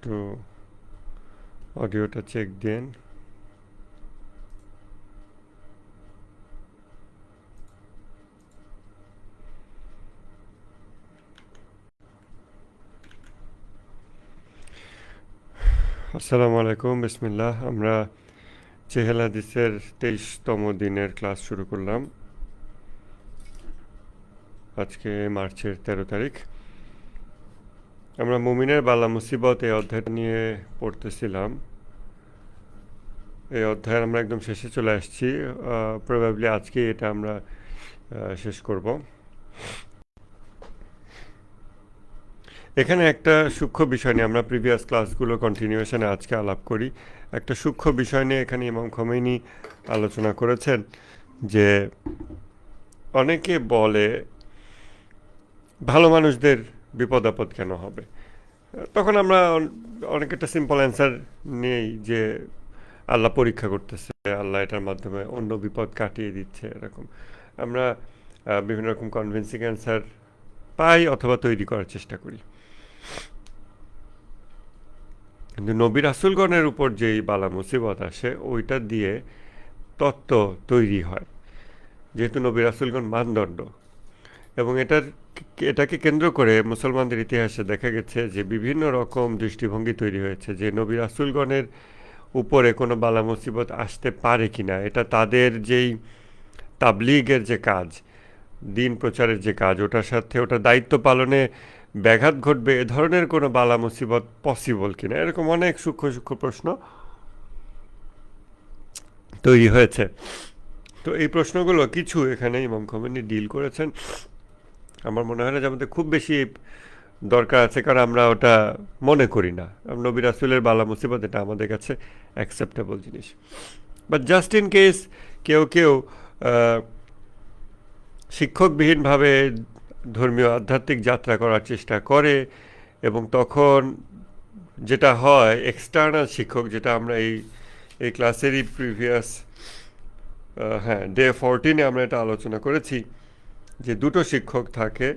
একটু অডিওটা চেক দিন। আসসালামু আলাইকুম, বিসমিল্লাহ। আমরা চেহেল হাদিসের 23তম দিনের ক্লাস শুরু করলাম। আজকে মার্চের 13 তারিখ। আমরা মুমিনের বালা মুসিবত এই অধ্যায়টা নিয়ে পড়তেছিলাম। এই অধ্যায়ের আমরা একদম শেষে চলে আসছি। প্রবাবলি আজকে এটা আমরা শেষ করব। এখানে একটা সূক্ষ্ম বিষয় নিয়ে আমরা প্রিভিয়াস ক্লাসগুলো কন্টিনিউশনে আজকে আলাপ করি। একটা সূক্ষ্ম বিষয় নিয়ে এখানে ইমাম খোমেনি আলোচনা করেছেন যে অনেকে বলে ভালো মানুষদের বিপদ আপদ কেন হবে। তখন আমরা অনেক একটা সিম্পল অ্যান্সার নেই যে আল্লাহ পরীক্ষা করতেছে, আল্লাহ এটার মাধ্যমে অন্য বিপদ কাটিয়ে দিচ্ছে। এরকম আমরা বিভিন্ন রকম কনভিন্সিং অ্যান্সার পাই অথবা তৈরি করার চেষ্টা করি। কিন্তু নবী রাসূলগণের উপর যেই বালা মুসিবত আসে ওইটা দিয়ে তত্ত্ব তৈরি হয়, যেহেতু নবী রাসূলগণ মানদণ্ড। এবং এটাকে কেন্দ্র করে মুসলমানদের ইতিহাসে দেখা গেছে যে বিভিন্ন রকম দৃষ্টিভঙ্গি তৈরি হয়েছে যে নবী রাসূলগণের উপরে কোনো বালা মুসিবত আসতে পারে কি না। এটা তাদের যেই তাবলিগের যে কাজ, দিন প্রচারের যে কাজ, ওটার সাথে ওটার দায়িত্ব পালনে ব্যাঘাত ঘটবে, এ ধরনের কোনো বালা মুসিবত পসিবল কিনা, এরকম অনেক সূক্ষ্ম সূক্ষ্ম প্রশ্ন তৈরি হয়েছে। তো এই প্রশ্নগুলো কিছু এখানে ইমাম খোমেনি ডিল করেছেন। আমার মনে হয় না যে আমাদের খুব বেশি দরকার আছে, কারণ আমরা ওটা মনে করি না। নবী রাসূলের বালা মুসিবত এটা আমাদের কাছে অ্যাকসেপ্টেবল জিনিস। বাট জাস্ট ইন কেস কেউ কেউ শিক্ষকবিহীনভাবে ধর্মীয় আধ্যাত্মিক যাত্রা করার চেষ্টা করে, এবং তখন যেটা হয় এক্সটার্নাল শিক্ষক, যেটা আমরা এই ক্লাসেরই প্রিভিয়াস ডে 14-এ আমরা এটা আলোচনা করেছি যে দুটো শিক্ষক থাকে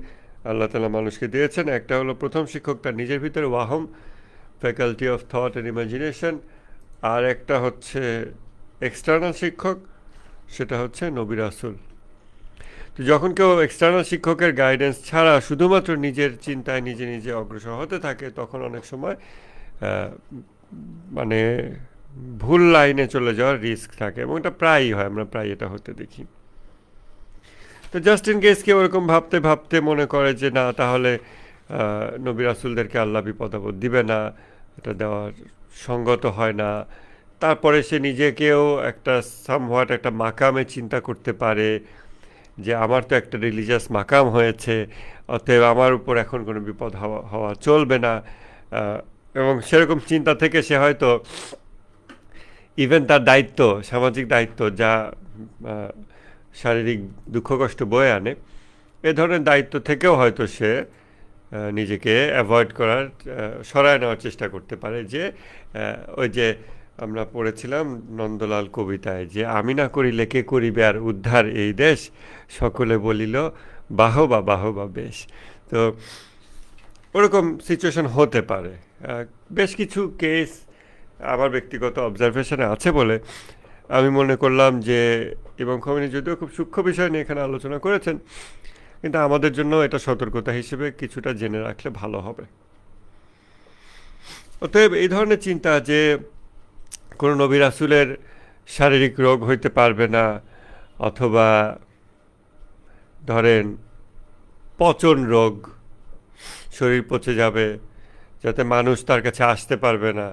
আল্লাহ তাআলা মানুষকে দিয়েছেন। একটা হলো প্রথম শিক্ষক, তার নিজের ভিতরে ওয়াহম, faculty of thought and imagination. আর একটা হচ্ছে এক্সটার্নাল শিক্ষক, সেটা হচ্ছে নবী রাসূল। তো যখন কেউ এক্সটার্নাল শিক্ষকের গাইডেন্স ছাড়া শুধুমাত্র নিজের চিন্তায় নিজে নিজে অগ্রসর হতে থাকে, তখন অনেক সময় মানে ভুল লাইনে চলে যাওয়ার রিস্ক থাকে, এবং এটা প্রায়ই হয়, আমরা প্রায় এটা হতে দেখি। তো জাস্ট ইন কেস কেউ ওরকম ভাবতে ভাবতে মনে করে যে না, তাহলে নবী রাসূলদেরকে আল্লাহ বিপদ আপদ দিবে না, এটা দেওয়ার সঙ্গত হয় না, তারপরে সে নিজেকেও একটা সামহাট একটা মাকামে চিন্তা করতে পারে যে আমার তো একটা রিলিজিয়াস মাকাম হয়েছে, অতএব আমার উপর এখন কোনো বিপদ হওয়া চলবে না। এবং সেরকম চিন্তা থেকে সে হয়তো ইভেন তার দায়িত্ব, সামাজিক দায়িত্ব, যা শারীরিক দুঃখ কষ্ট বয়ে আনে, এ ধরনের দায়িত্ব থেকেও হয়তো সে নিজেকে অ্যাভয়েড করার, সরায় নেওয়ার চেষ্টা করতে পারে। যে ওই যে আমরা পড়েছিলাম নন্দলাল কবিতায় যে আমি না করিলে কে করিবে আর উদ্ধার এই দেশ, সকলে বলিল বাহবা বাহবা বেশ। তো ওরকম সিচুয়েশন হতে পারে। বেশ কিছু কেস আমার ব্যক্তিগত অবজারভেশনে আছে বলে আমি মনে করলাম যে ইমাম খোমেনি যদিও খুব সূক্ষ্ম বিষয় নিয়ে এখানে আলোচনা করেছেন, কিন্তু আমাদের জন্য এটা সতর্কতা হিসেবে কিছুটা জেনে রাখলে ভালো হবে। অতএব এই ধরনের চিন্তা যে কোনো নবী রাসূলের শারীরিক রোগ হইতে পারবে না, অথবা ধরেন পচন রোগ, শরীর পচে যাবে, যাতে মানুষ তার কাছে আসতে পারবে না,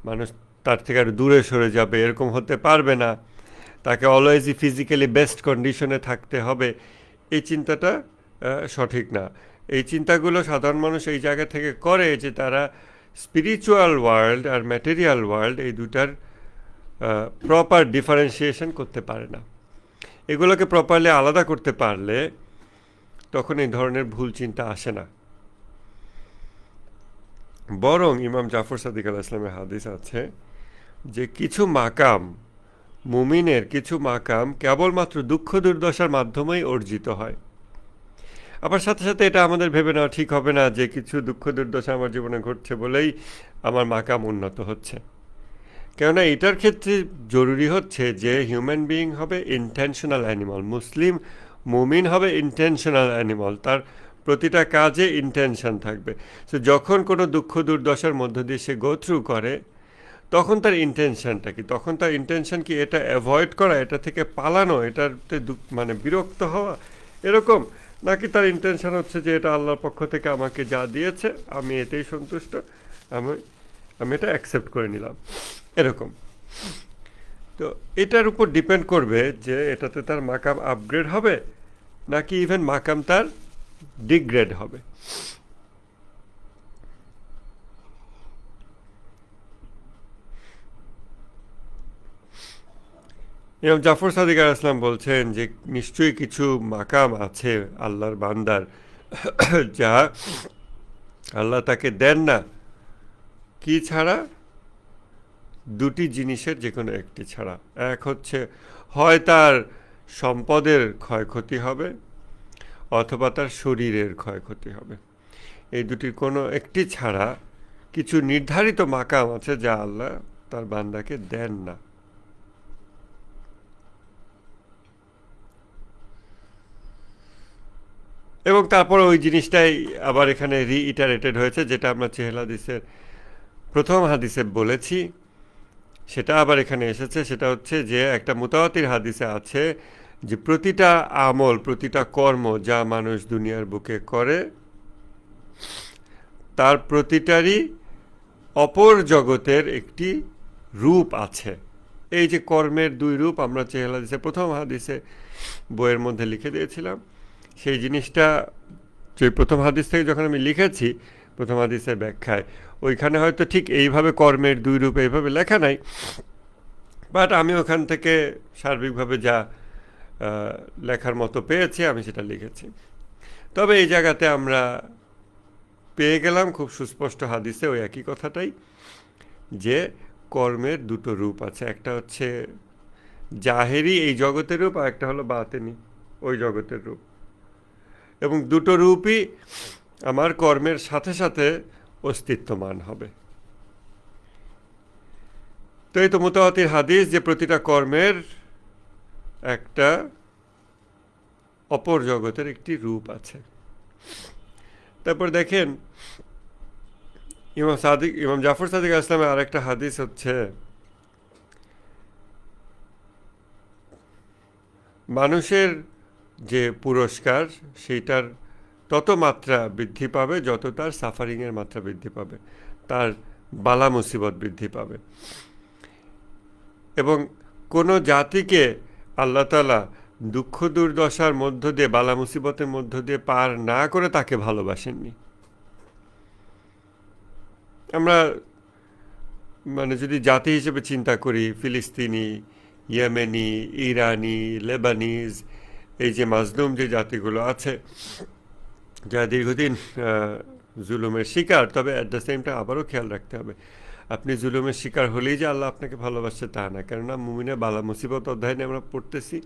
মানুষ তার থেকে আরও দূরে সরে যাবে, এরকম হতে পারবে না, তাকে অলওয়েজই ফিজিক্যালি বেস্ট কন্ডিশনে থাকতে হবে, এই চিন্তাটা সঠিক না। এই চিন্তাগুলো সাধারণ মানুষ এই জায়গা থেকে করে যে তারা স্পিরিচুয়াল ওয়ার্ল্ড আর ম্যাটেরিয়াল ওয়ার্ল্ড এই দুটার প্রপার ডিফারেন্সিয়েশন করতে পারে না। এগুলোকে প্রপারলি আলাদা করতে পারলে তখন এই ধরনের ভুল চিন্তা আসে না। বরং ইমাম জাফর সাদিক আলাইহিস সালামের হাদিস আছে যে কিছু মাকাম, মুমিনের কিছু মাকাম কেবলমাত্র দুঃখ দুর্দশার মাধ্যমেই অর্জিত হয়। আবার সাথে সাথে এটা আমাদের ভেবে নেওয়া ঠিক হবে না যে কিছু দুঃখ দুর্দশা আমার জীবনে ঘটছে বলেই আমার মাকাম উন্নত হচ্ছে। কেননা এটার ক্ষেত্রে জরুরি হচ্ছে যে হিউম্যান বিইং হবে ইন্টেনশনাল অ্যানিমাল, মুসলিম মুমিন হবে ইন্টেনশনাল অ্যানিমাল, তার প্রতিটা কাজে ইন্টেনশন থাকবে। সো যখন কোনো দুঃখ দুর্দশার মধ্য দিয়ে সে গো থ্রু করে, তখন তার ইন্টেনশনটা কি? তখন তার ইন্টেনশন কি এটা অ্যাভয়েড করা, এটা থেকে পালানো, এটাতে মানে বিরক্ত হওয়া এরকম, নাকি তার ইন্টেনশন হচ্ছে যে এটা আল্লাহর পক্ষ থেকে আমাকে যা দিয়েছে আমি এতেই সন্তুষ্ট, আমি আমি এটা অ্যাকসেপ্ট করে নিলাম, এরকম। তো এটার উপর ডিপেন্ড করবে যে এটাতে তার মাকাম আপগ্রেড হবে নাকি ইভেন মাকাম তার ডিগ্রেড হবে। ইমাম জাফর সাদিক আলাইহিস সালাম বলছেন যে নিশ্চয়ই কিছু মাকাম আছে আল্লাহর বান্দার যা আল্লাহ তাকে দেন না, কি ছাড়া? দুটি জিনিসের যে কোনো একটি ছাড়া। এক হচ্ছে হয় তার সম্পদের ক্ষয়ক্ষতি হবে অথবা তার শরীরের ক্ষয়ক্ষতি হবে। এই দুটির কোনো একটি ছাড়া কিছু নির্ধারিত মাকাম আছে যা আল্লাহ তার বান্দাকে দেন না। এবং তারপরে ওই জিনিসটাই আবার এখানে রিইটারেটেড হয়েছে, যেটা আমরা চেহেল হাদিসের প্রথম হাদিসে বলেছি, সেটা আবার এখানে এসেছে। সেটা হচ্ছে যে একটা মুতাওয়াতির হাদিসে আছে যে প্রতিটা আমল, প্রতিটা কর্ম যা মানুষ দুনিয়ার বুকে করে তার প্রতিটারই অপর জগতের একটি রূপ আছে। এই যে কর্মের দুই রূপ আমরা চেহেল হাদিসে প্রথম হাদিসে বইয়ের মধ্যে লিখে দিয়েছিলাম, সেই জিনিসটা যে প্রথম হাদিস থেকে যখন আমি লিখেছি প্রথম হাদিসের ব্যাখ্যায়, ওইখানে হয়তো ঠিক এইভাবে কর্মের দুই রূপ এইভাবে লেখা নাই, বাট আমি ওখান থেকে সার্বিকভাবে যা লেখার মতো পেয়েছি আমি সেটা লিখেছি। তবে এই জায়গাতে আমরা পেয়ে গেলাম খুব সুস্পষ্ট হাদিসে ওই একই কথাটাই, যে কর্মের দুটো রূপ আছে, একটা হচ্ছে জাহেরি এই জগতের রূপ, আর একটা হলো বাতেনি ওই জগতের রূপ, এবং দুটো রূপই আমার কর্মের সাথে সাথে অস্তিত্বমান হবে। তো এই তো মুতাওয়াতির হাদিস যে প্রতিটা কর্মের একটা অপর জগতের একটি রূপ আছে। তারপর দেখেন ইমাম জাফর সাদিক আসলামের আরেকটা হাদিস হচ্ছে মানুষের যে পুরস্কার সেইটার তত মাত্রা বৃদ্ধি পাবে যত তার সাফারিংয়ের মাত্রা বৃদ্ধি পাবে, তার বালা মুসিবত বৃদ্ধি পাবে। এবং কোনো জাতিকে আল্লাহ তাআলা দুঃখ দুর্দশার মধ্য দিয়ে, বালা মুসিবতের মধ্য দিয়ে পার না করে তাকে ভালোবাসেননি। আমরা মানে যদি জাতি হিসেবে চিন্তা করি, ফিলিস্তিনি, ইয়েমেনি, ইরানি, লেবানিজ, এই যে মাজলুম যে জাতিগুলো আছে যারা দীর্ঘদিন জুলুমের শিকার, তবে অ্যাট দ্য সেম টাইম আবারও খেয়াল রাখতে হবে আপনি জুলুমের শিকার হলেই যে আল্লাহ আপনাকে ভালোবাসছে তা না। কেননা মুমিনের বালা মুসিবত অধ্যায়নে আমরা পড়তেছি,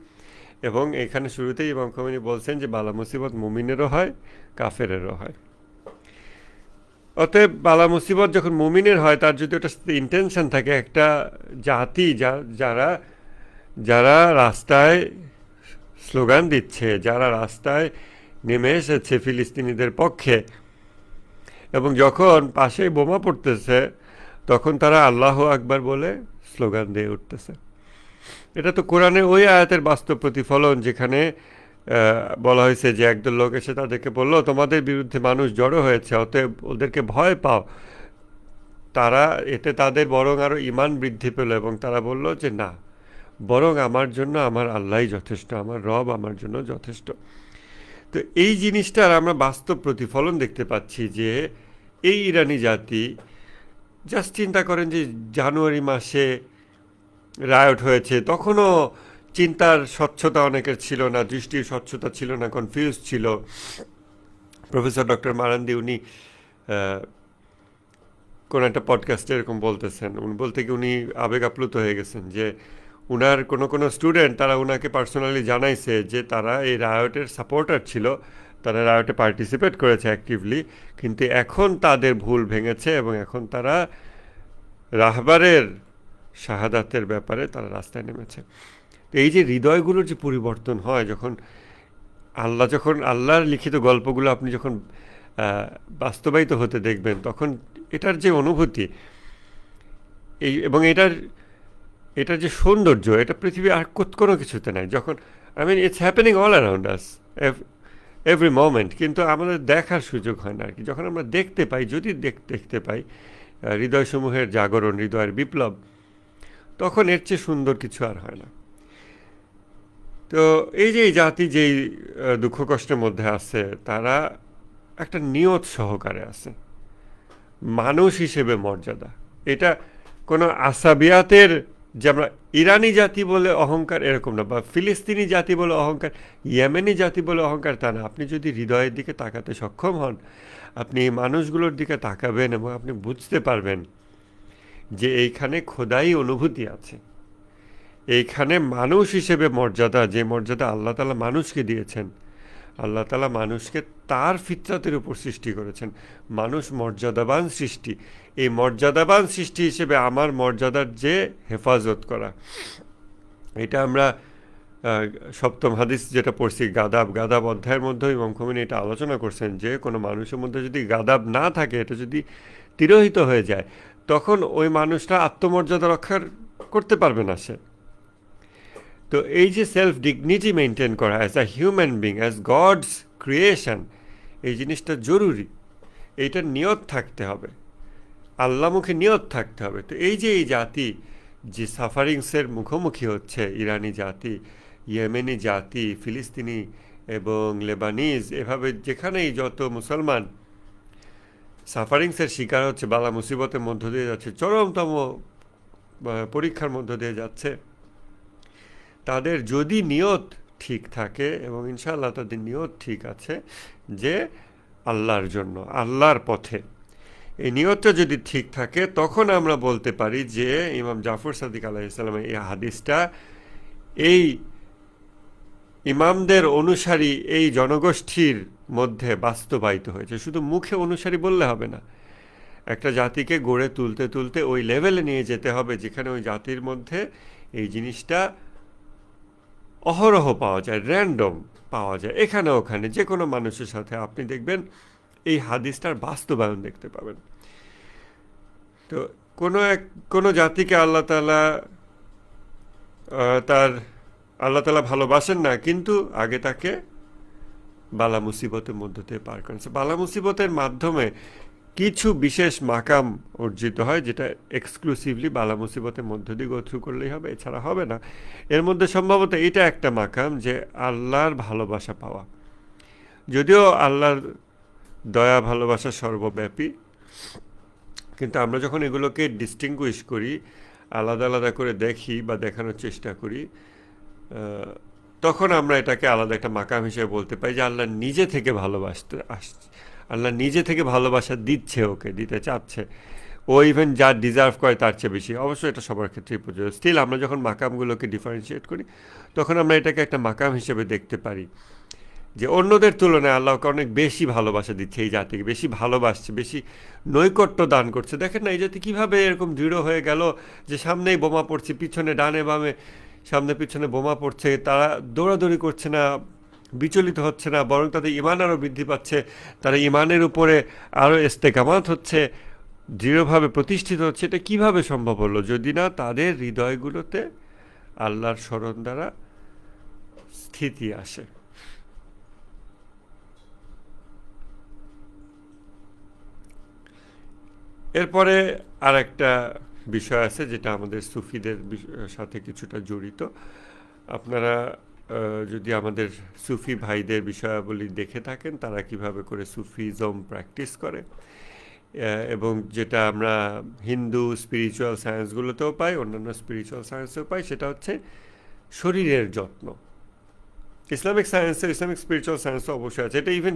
এবং এখানে শুরুতেই ইমাম খোমেনি বলছেন যে বালা মুসিবত মুমিনেরও হয়, কাফেরেরও হয়। অতএব বালা মুসিবত যখন মুমিনের হয়, তার যদি ওটার সাথে ইন্টেনশন থাকে, একটা জাতি যারা যারা রাস্তায় স্লোগান দিচ্ছে, যারা রাস্তায় নেমে এসেছে ফিলিস্তিনিদের পক্ষে, এবং যখন পাশেই বোমা পড়তেছে তখন তারা আল্লাহু আকবার বলে স্লোগান দিয়ে উঠতেছে। এটা তো কোরআনের ওই আয়াতের বাস্তব প্রতিফলন, যেখানে বলা হয়েছে যে একদল লোক এসে তাদেরকে বললো তোমাদের বিরুদ্ধে মানুষ জড়ো হয়েছে, অতএব ওদেরকে ভয় পাও। তারা এতে তাদের বরং আরও ঈমান বৃদ্ধি পেল, এবং তারা বলল যে না, বরং আমার জন্য আমার আল্লাহই যথেষ্ট, আমার রব আমার জন্য যথেষ্ট। তো এই জিনিসটার আমরা বাস্তব প্রতিফলন দেখতে পাচ্ছি যে এই ইরানি জাতি, জাস্ট চিন্তা করেন যে জানুয়ারি মাসে রায়ট হয়েছে, তখনও চিন্তার স্বচ্ছতা অনেকের ছিল না, দৃষ্টির স্বচ্ছতা ছিল না, কনফিউজ ছিল। প্রফেসর ডক্টর মারান্দি উনি কোন একটা পডকাস্টে এরকম বলতেছেন, উনি বলতে কি উনি আবেগ আপ্লুত হয়ে গেছেন যে উনার কোনো স্টুডেন্ট তারা ওনাকে পার্সোনালি জানাইছে যে তারা এই রায়টের সাপোর্টার ছিল, তারা রায়টে পার্টিসিপেট করেছে অ্যাক্টিভলি, কিন্তু এখন তাদের ভুল ভেঙেছে এবং এখন তারা রাহবারের শাহাদাতের ব্যাপারে তারা রাস্তায় নেমেছে। তো এই যে হৃদয়গুলোর যে পরিবর্তন হয় যখন আল্লাহর লিখিত গল্পগুলো আপনি যখন বাস্তবায়িত হতে দেখবেন, তখন এটার যে অনুভূতি এবং এটার যে সৌন্দর্য, এটা পৃথিবী আর কোনো কিছুতে নাই। যখন it's happening all around us every moment, কিন্তু আমাদের দেখার সুযোগ হয় না আর কি। যখন আমরা দেখতে পাই, যদি দেখতে পাই হৃদয়সমূহের জাগরণ, হৃদয়ের বিপ্লব, তখন এর চেয়ে সুন্দর কিছু আর হয় না। তো এই যে এই জাতি যেই দুঃখ কষ্টের মধ্যে আছে, তারা একটা নিয়ত সহকারে আছে, মানুষ হিসেবে মর্যাদা। এটা কোনো আসাবিয়াতের, যে আমরা ইরানি জাতি বলে অহংকার এরকম না, বা ফিলিস্তিনি জাতি বলে অহংকার, ইয়েমেনি জাতি বলে অহংকার, তা না। আপনি যদি হৃদয়ের দিকে তাকাতে সক্ষম হন, আপনি এই মানুষগুলোর দিকে তাকাবেন এবং আপনি বুঝতে পারবেন যে এইখানে খোদাই অনুভূতি আছে, এইখানে মানুষ হিসেবে মর্যাদা, যে মর্যাদা আল্লাহ তাআলা মানুষকে দিয়েছেন। আল্লাহ তাআলা মানুষকে তার ফিতরাতের উপর সৃষ্টি করেছেন। মানুষ মর্যাদাবান সৃষ্টি। এই মর্যাদাবান সৃষ্টি হিসেবে আমার মর্যাদার যে হেফাজত করা, এটা আমরা সপ্তম হাদিস যেটা পড়ছি, গাদাব অধ্যায়ের মধ্যে ইমাম খোমেনি এটা আলোচনা করছেন যে কোনো মানুষের মধ্যে যদি গাদাব না থাকে, এটা যদি তিরোহিত হয়ে যায়, তখন ওই মানুষটা আত্মমর্যাদা রক্ষা করতে পারবে না সে। তো এই যে সেলফ ডিগনিটি মেনটেন করা as a human being, as God's creation, এই জিনিসটা জরুরি। এইটার নিয়ত থাকতে হবে, আল্লাহমুখী নিয়ত থাকতে হবে। তো এই যে এই জাতি যে সাফারিংসের মুখোমুখি হচ্ছে, ইরানি জাতি, ইয়েমেনি জাতি, ফিলিস্তিনি এবং লেবানিজ, এভাবে যেখানেই যত মুসলমান সাফারিংসের শিকার হচ্ছে, বালা মুসিবতের মধ্য দিয়ে যাচ্ছে, চরমতম পরীক্ষার মধ্য দিয়ে যাচ্ছে, তাদের যদি নিয়ত ঠিক থাকে, এবং ইনশাআল্লাহ তাদের নিয়ত ঠিক আছে যে আল্লাহর জন্য, আল্লাহর পথে, এই নিয়তটা যদি ঠিক থাকে, তখন আমরা বলতে পারি যে ইমাম জাফর সাদিক আলাইহিস সালামের এই হাদিসটা এই ইমামদের অনুসারী এই জনগোষ্ঠীর মধ্যে বাস্তবায়িত হয়েছে। শুধু মুখে অনুসারী বললে হবে না, একটা জাতিকে গড়ে তুলতে তুলতে ওই লেভেলে নিয়ে যেতে হবে যেখানে ওই জাতির মধ্যে এই জিনিসটা অহরহ পাওয়া যায়, র্যান্ডম পাওয়া যায়, এখানে ওখানে যে কোনো মানুষের সাথে আপনি দেখবেন এই হাদিসটার বাস্তবায়ন দেখতে পাবেন। তো কোনো জাতিকে আল্লাহ তাআলা ভালোবাসেন না, কিন্তু আগে তাকে বালা মুসিবতের মধ্য দিয়ে পার করেন। বালা মুসিবতের মাধ্যমে কিছু বিশেষ মাকাম অর্জিত হয়, যেটা এক্সক্লুসিভলি বালা মুসিবতের মধ্য দিয়ে গো থ্রু করলেই হবে, এছাড়া হবে না। এর মধ্যে সম্ভবত এটা একটা মাকাম যে আল্লাহর ভালোবাসা পাওয়া। যদিও আল্লাহর দয়া ভালোবাসা সর্বব্যাপী, কিন্তু আমরা যখন এগুলোকে ডিস্টিংগুইশ করি, আলাদা আলাদা করে দেখি বা দেখানোর চেষ্টা করি, তখন আমরা এটাকে আলাদা একটা মাকাম হিসেবে বলতে পারি যে আল্লাহ নিজে থেকে ভালোবাসতে আসছে, আল্লাহ নিজে থেকে ভালোবাসা দিচ্ছে, ওকে দিতে চাচ্ছে। ও ইভেন যা ডিজার্ভ করে তার চেয়ে বেশি। অবশ্যই এটা সবার ক্ষেত্রেই প্রযোজ্য। স্টিল আমরা যখন মাকামগুলোকে ডিফারেন্সিয়েট করি, তখন আমরা এটাকে একটা মাকাম হিসেবে দেখতে পারি যে অন্যদের তুলনায় আল্লাহকে অনেক বেশি ভালোবাসা দিচ্ছে, এই জাতিকে বেশি ভালোবাসছে, বেশি নৈকট্য দান করছে। দেখেন না এই জাতি কীভাবে এরকম দৃঢ় হয়ে গেল যে সামনেই বোমা পড়ছে, পিছনে ডানে বামে, সামনে পিছনে বোমা পড়ছে, তারা দৌড়াদৌড়ি করছে না, বিচলিত হচ্ছে না, বরং তাদের ইমান আরও বৃদ্ধি পাচ্ছে, তারা ইমানের উপরে আরও ইস্তেকামাত হচ্ছে, দৃঢ়ভাবে প্রতিষ্ঠিত হচ্ছে। এটা কীভাবে সম্ভব হলো? যদি না তাদের হৃদয়গুলোতে আল্লাহর স্মরণ দ্বারা স্থিতি আসে। এরপরে আর একটা বিষয় আছে যেটা আমাদের সুফিদের সাথে কিছুটা জড়িত। আপনারা যদি আমাদের সুফি ভাইদের বিষয়াবলী দেখে থাকেন, তারা কিভাবে করে সুফিজম প্র্যাকটিস করে, এবং যেটা আমরা হিন্দু স্পিরিচুয়াল সায়েন্সগুলোতেও পাই, অন্যান্য স্পিরিচুয়াল সায়েন্সেও পাই, সেটা হচ্ছে শরীরের যত্ন। ইসলামিক স্পিরিচুয়াল সায়েন্সও অবশ্যই আছে। এটা ইভেন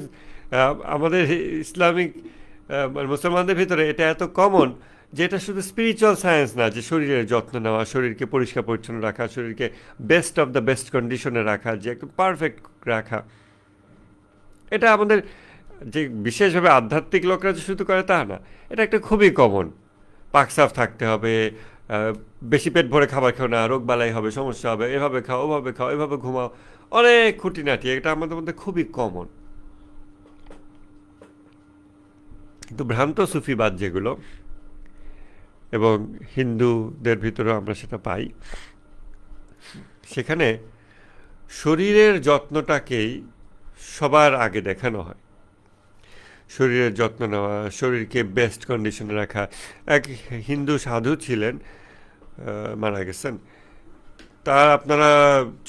আমাদের ইসলামিক মুসলমানদের ভিতরে এটা এত কমন যে এটা শুধু স্পিরিচুয়াল সায়েন্স না, যে শরীরের যত্ন নেওয়া, শরীরকে পরিষ্কার পরিচ্ছন্ন রাখা, শরীরকে বেস্ট অফ দ্য বেস্ট কন্ডিশনে রাখা, যে একদম পারফেক্ট রাখা, এটা আমাদের যে বিশেষভাবে আধ্যাত্মিক লোকরা যে শুধু করে তা না, এটা একটা খুবই কমন পাকসাফ থাকতে হবে, বেশি পেট ভরে খাবার খেও না, রোগ বালাই হবে, সমস্যা হবে, এভাবে খাও, ওভাবে খাও, এভাবে ঘুমাও, অনেক খুঁটিনাটি, এটা আমাদের মধ্যে খুবই কমন। কিন্তু ভ্রান্ত সুফিবাদ যেগুলো, এবং হিন্দুদের ভিতরেও আমরা সেটা পাই, সেখানে শরীরের যত্নটাকেই সবার আগে দেখানো হয়। শরীরের যত্ন নেওয়া, শরীরকে বেস্ট কন্ডিশনে রাখা। এক হিন্দু সাধু ছিলেন, মারা গেছেন, তার আপনারা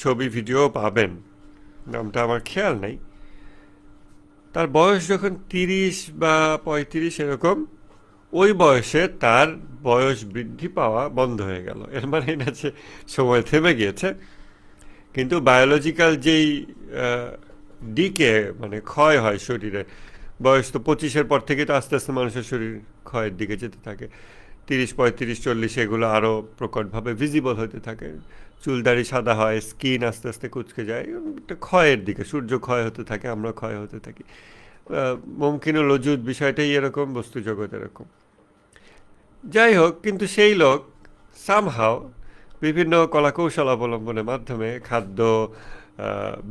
ছবি ভিডিও পাবেন, নামটা আমার খেয়াল নাই। তার বয়স যখন 30 বা 35 এরকম, ওই বয়সে তার বয়স বৃদ্ধি পাওয়া বন্ধ হয়ে গেল। এর মানে না যে সময় থেমে গিয়েছে, কিন্তু বায়োলজিক্যাল যেই ডিকে, মানে ক্ষয় হয় শরীরে, বয়স তো 25-এর পর থেকে তো আস্তে আস্তে মানুষের শরীর ক্ষয়ের দিকে যেতে থাকে। 30, 35, 40 এগুলো আরও প্রকটভাবে ভিজিবল হতে থাকে, চুলদাড়ি সাদা হয়, স্কিন আস্তে আস্তে কুচকে যায়, একটা ক্ষয়ের দিকে, সূর্য ক্ষয় হতে থাকে, আমরা ক্ষয় হতে থাকি। মুমকিন ও লজুদ বিষয়টাই এরকম, বস্তু জগৎ এরকম। যাই হোক, কিন্তু সেই লোক সামহাও বিভিন্ন কলাকৌশল অবলম্বনের মাধ্যমে খাদ্য,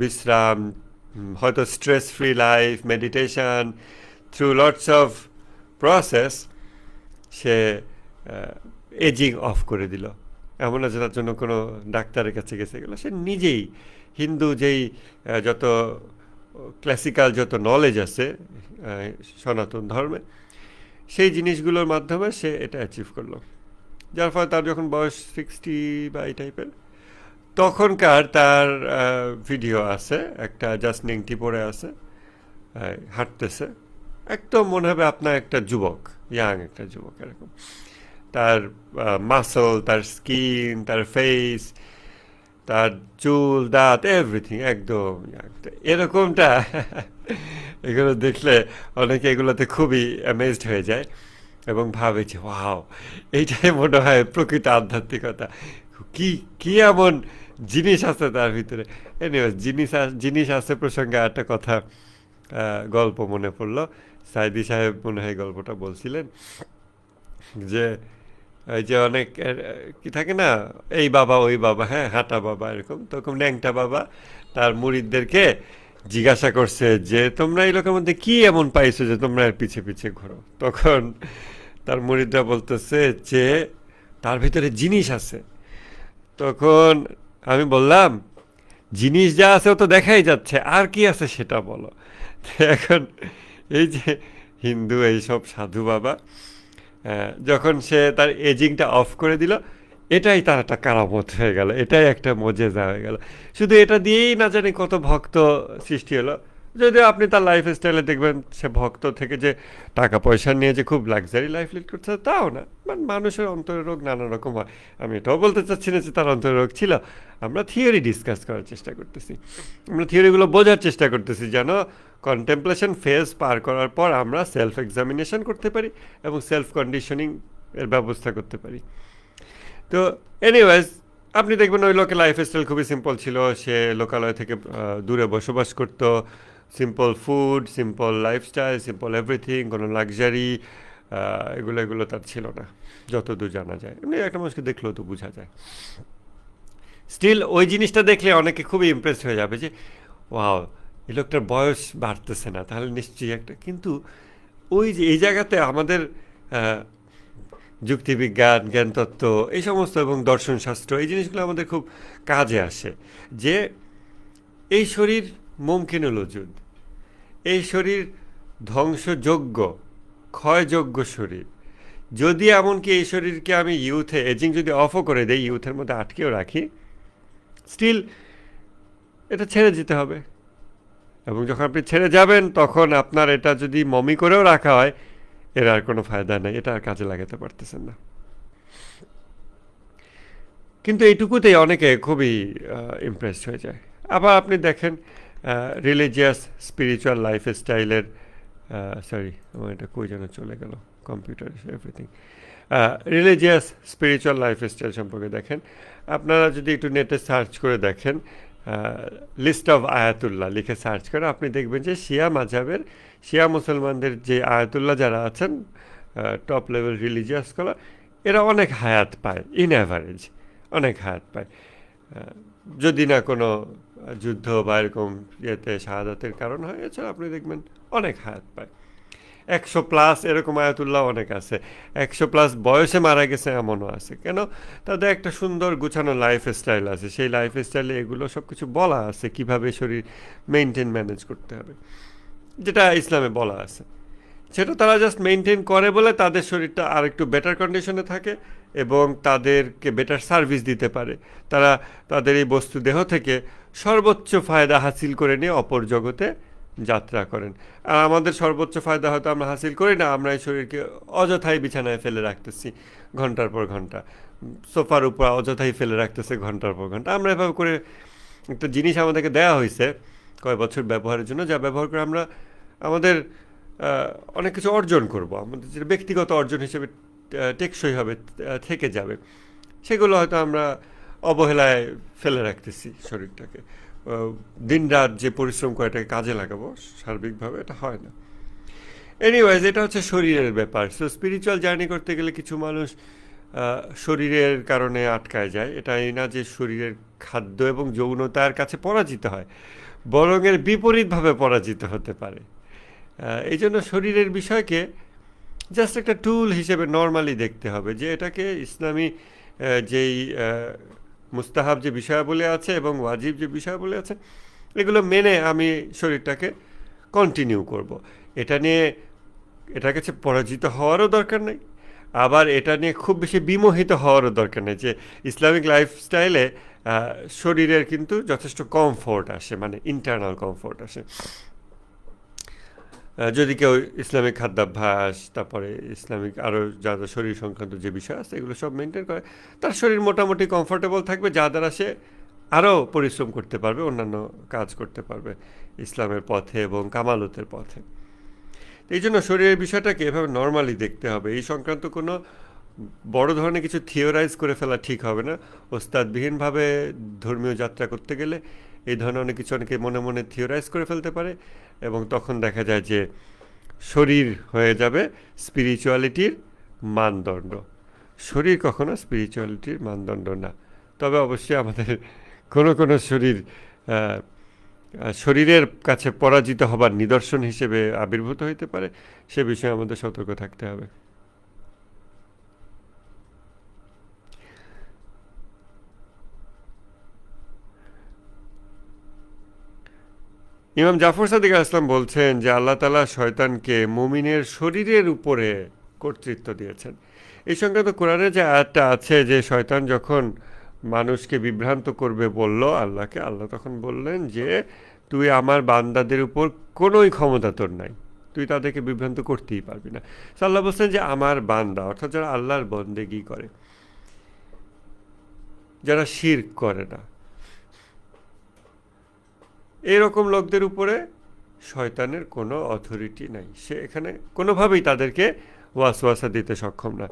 বিশ্রাম, হয়তো stress free life, meditation, through lots of process, সে এজিং অফ করে দিল। এমন না যে তার জন্য কোনো ডাক্তারের কাছে গেছে, গেল সে নিজেই। হিন্দু যেই যত ক্লাসিক্যাল যত নলেজ আছে সনাতন ধর্মে, সেই জিনিসগুলোর মাধ্যমে সে এটা অ্যাচিভ করলো। যার ফলে তার যখন বয়স 60 বা এই টাইপের, তখনকার তার ভিডিও আছে, একটা জাস্ট নেংটি পরে আছে, হাঁটতেছে, একদম মনে হবে আপনার একটা যুবক, ইয়াং একটা যুবক এরকম। তার মাসল, তার স্কিন, তার ফেস, তার চুল, দাঁত, এভরিথিং একদম এরকমটা। এগুলো দেখলে অনেকে এগুলোতে খুবই অ্যামেজড হয়ে যায় এবং ভাবে যে ওয়াও, এইটাই মনে হয় প্রকৃত আধ্যাত্মিকতা। কি কি এমন জিনিস আছে তার ভিতরে। এনিওয়েজ, জিনিস আছে প্রসঙ্গে একটা কথা, গল্প মনে পড়লো। সাইদি সাহেব মনে হয় গল্পটা বলছিলেন যে এই যে অনেক কি থাকে না, এই বাবা ওই বাবা, হ্যাঁ, হাঁটা বাবা এরকম, তখন ন্যাংটা বাবা তার মুরিদদেরকে জিজ্ঞাসা করছে যে তোমরা এই লোকের মধ্যে কি এমন পাইছো যে তোমরা এর পিছে পিছে ঘোরো। তখন তার মুরিদরা বলতেছে যে তার ভিতরে জিনিস আছে। তখন আমি বললাম, জিনিস যা আছে ও তো দেখাই যাচ্ছে, আর কি আছে সেটা বলো। এখন এই যে হিন্দু এইসব সাধু বাবা, যখন সে তার এজিংটা অফ করে দিল, এটাই তার একটা কারামত হয়ে গেল, এটাই একটা মজেজা হয়ে গেল। শুধু এটা দিয়েই না জানি কত ভক্ত সৃষ্টি হলো। যদিও আপনি তার লাইফ স্টাইলে দেখবেন সে ভক্ত থেকে যে টাকা পয়সা নিয়ে যে খুব লাক্সারি লাইফ লিড করছে তাও না, মানুষের অন্তরের রোগ নানা রকম হয়। আমি এটাও বলতে চাচ্ছি না যে তার অন্তরের রোগ ছিল। আমরা থিওরি ডিসকাস করার চেষ্টা করতেছি, আমরা থিওরিগুলো বোঝার চেষ্টা করতেছি, যেন কন্টেম্পলেশন ফেজ পার করার পর আমরা সেলফ এক্সামিনেশন করতে পারি এবং সেলফ কন্ডিশনিং এর ব্যবস্থা করতে পারি। তো এনিওয়েজ, আপনি দেখবেন ওই লোকের লাইফ স্টাইল খুবই সিম্পল ছিল। সে লোকালয় থেকে দূরে বসবাস করতো, simple food, simple lifestyle, simple everything, কোনো লাক্সারি এগুলো তার ছিল না, যতদূর জানা যায়। এমনি একটা মানুষকে দেখলেও তো বোঝা যায়। স্টিল ওই জিনিসটা দেখলে অনেকে খুবই ইমপ্রেসড হয়ে যাবে যে ওয়াও, এই লোকটার বয়স বাড়তেছে না, তাহলে নিশ্চয়ই একটা। কিন্তু ওই যে এই জায়গাতে আমাদের যুক্তিবিজ্ঞান, জ্ঞানতত্ত্ব এই সমস্ত এবং দর্শনশাস্ত্র, এই জিনিসগুলো আমাদের খুব কাজে আসে যে এই শরীর মুমকিন লজুদ, এই শরীর ধ্বংসযোগ্য, ক্ষয়যোগ্য শরীর। যদি এমনকি এই শরীরকে আমি ইউথে এজিং যদি অফও করে দেই, ইউথের মধ্যে আটকেও রাখি, স্টিল এটা ছেড়ে যেতে হবে। এবং যখন আপনি ছেড়ে যাবেন, তখন আপনার এটা যদি মমি করেও রাখা হয়, এর আর কোনো ফায়দা নেই, এটা আর কাজে লাগাতে পারতেছেন না। কিন্তু এইটুকুতেই অনেকে খুবই ইমপ্রেসড হয়ে যায়। আবার আপনি দেখেন রিলিজিয়াস স্পিরিচুয়াল লাইফ স্টাইলের, সরি আমার এটা কই যেন চলে গেল, computer everything, religious spiritual life style সম্পর্কে দেখেন। আপনারা যদি একটু নেটে সার্চ করে দেখেন, লিস্ট অফ আয়াতুল্লাহ লিখে সার্চ করে, আপনি দেখবেন যে শিয়া মাযহাবের, শিয়া মুসলমানদের যে আয়াতুল্লাহ যারা আছেন, টপ লেভেল রিলিজিয়াস স্কলার, এরা অনেক হায়াত পায়, ইন অ্যাভারেজ অনেক হায়াত পায়। আহ, যদি না কোনো যুদ্ধ বা এরকম ইয়েতে শাহাদাতের কারণ হয়, এছাড়া আপনি দেখবেন অনেক হায়াত পায়। 100+ এরকম আয়াতুল্লাহ অনেক আছে। 100+ বয়সে মারা গেছে এমনও আছে। কেন? তাদের একটা সুন্দর গুছানো লাইফ স্টাইল আছে। সেই লাইফ স্টাইলে এগুলো সব কিছু বলা আছে, কিভাবে শরীর মেনটেন ম্যানেজ করতে হবে, যেটা ইসলামে বলা আছে। সেটা তারা জাস্ট মেনটেন করে বলে তাদের শরীরটা আর একটু বেটার কন্ডিশনে থাকে এবং তাদেরকে বেটার সার্ভিস দিতে পারে। তারা তাদের এই বস্তু দেহ থেকে সর্বোচ্চ ফায়দা হাসিল করে নিয়ে অপর জগতে যাত্রা করেন। আর আমাদের সর্বোচ্চ ফায়দা হয়তো আমরা হাসিল করি না, আমরা এই শরীরকে অযথাই বিছানায় ফেলে রাখতেছি ঘন্টার পর ঘন্টা, সোফার উপর অযথাই ফেলে রাখতেছে ঘন্টার পর ঘন্টা। আমরা এভাবে করে একটা জিনিস আমাদেরকে দেওয়া হয়েছে কয়েক বছর ব্যবহারের জন্য, যা ব্যবহার করে আমরা আমাদের অনেক কিছু অর্জন করব, আমাদের যেটা ব্যক্তিগত অর্জন হিসেবে টেকসইভাবে থেকে যাবে, সেগুলো হয়তো আমরা অবহেলায় ফেলে রাখতেছি শরীরটাকে। দিন রাত যে পরিশ্রম করে এটাকে কাজে লাগাবো সার্বিকভাবে, এটা হয় না। এনিওয়েজ, এটা হচ্ছে শরীরের ব্যাপার। সো স্পিরিচুয়াল জার্নি করতে গেলে কিছু মানুষ শরীরের কারণে আটকায় যায়। এটা এই না যে শরীরের খাদ্য এবং যৌনতার কাছে পরাজিত হয়, বরং এর বিপরীতভাবে পরাজিত হতে পারে। এই জন্য শরীরের বিষয়কে জাস্ট একটা টুল হিসেবে নর্মালি দেখতে হবে, যে এটাকে ইসলামী যেই মুস্তাহাব যে বিষয়াবলী আছে এবং ওয়াজিব যে বিষয়াবলী আছে, এগুলো মেনে আমি শরীরটাকে কন্টিনিউ করব। এটা নিয়ে এটার কাছে পরাজিত হওয়ারও দরকার নেই, আবার এটা নিয়ে খুব বেশি বিমোহিত হওয়ারও দরকার নেই। যে ইসলামিক লাইফস্টাইলে শরীরের কিন্তু যথেষ্ট কমফোর্ট আসে, মানে ইন্টারনাল কমফোর্ট আসে। যদি কেউ ইসলামিক খাদ্যাভ্যাস, তারপরে ইসলামিক আরও যা যা শরীর সংক্রান্ত যে বিষয় আছে এগুলো সব মেনটেন করে, তার শরীর মোটামুটি কমফোর্টেবল থাকবে, যা দ্বারা সে আরও পরিশ্রম করতে পারবে, অন্যান্য কাজ করতে পারবে ইসলামের পথে এবং কামালতের পথে। এই জন্য শরীরের বিষয়টাকে এভাবে নর্মালি দেখতে হবে। এই সংক্রান্ত কোনো বড় ধরনের কিছু থিওরাইজ করে ফেলা ঠিক হবে না। ওস্তাদবিহীনভাবে ধর্মীয় যাত্রা করতে গেলে এই ধরনের অনেক কিছু অনেকে মনে মনে থিওরাইজ করে ফেলতে পারে, এবং তখন দেখা যায় যে শরীর হয়ে যাবে স্পিরিচুয়ালিটির মানদণ্ড। শরীর কখনো স্পিরিচুয়ালিটির মানদণ্ড না। তবে অবশ্যই আমাদের কোনো কোনো শরীর শরীরের কাছে পরাজিত হবার নিদর্শন হিসেবে আবির্ভূত হইতে পারে, সে বিষয়ে আমাদের সতর্ক থাকতে হবে। ইমাম জাফর সাদিক ইসলাম বলছেন যে আল্লাহ তাআলা শয়তানকে মুমিনের শরীরের উপরে কর্তৃত্ব দিয়েছেন। এই সংক্রান্ত কোরআনে যে আয়াতটা আছে যে শয়তান যখন মানুষকে বিভ্রান্ত করবে বলল আল্লাহকে, আল্লাহ তখন বললেন যে তুই আমার বান্দাদের উপর কোনোই ক্ষমতা তোর নাই, তুই তাদেরকে বিভ্রান্ত করতেই পারবি না। আল্লাহ বলছেন যে আমার বান্দা, অর্থাৎ যারা আল্লাহর বন্দেগী করে, যারা শিরক করে না, এরকম লোকদের উপরে শয়তানের কোনো অথরিটি নাই। সে এখানে কোনোভাবেই তাদেরকে ওয়াসওয়াসা দিতে সক্ষম না।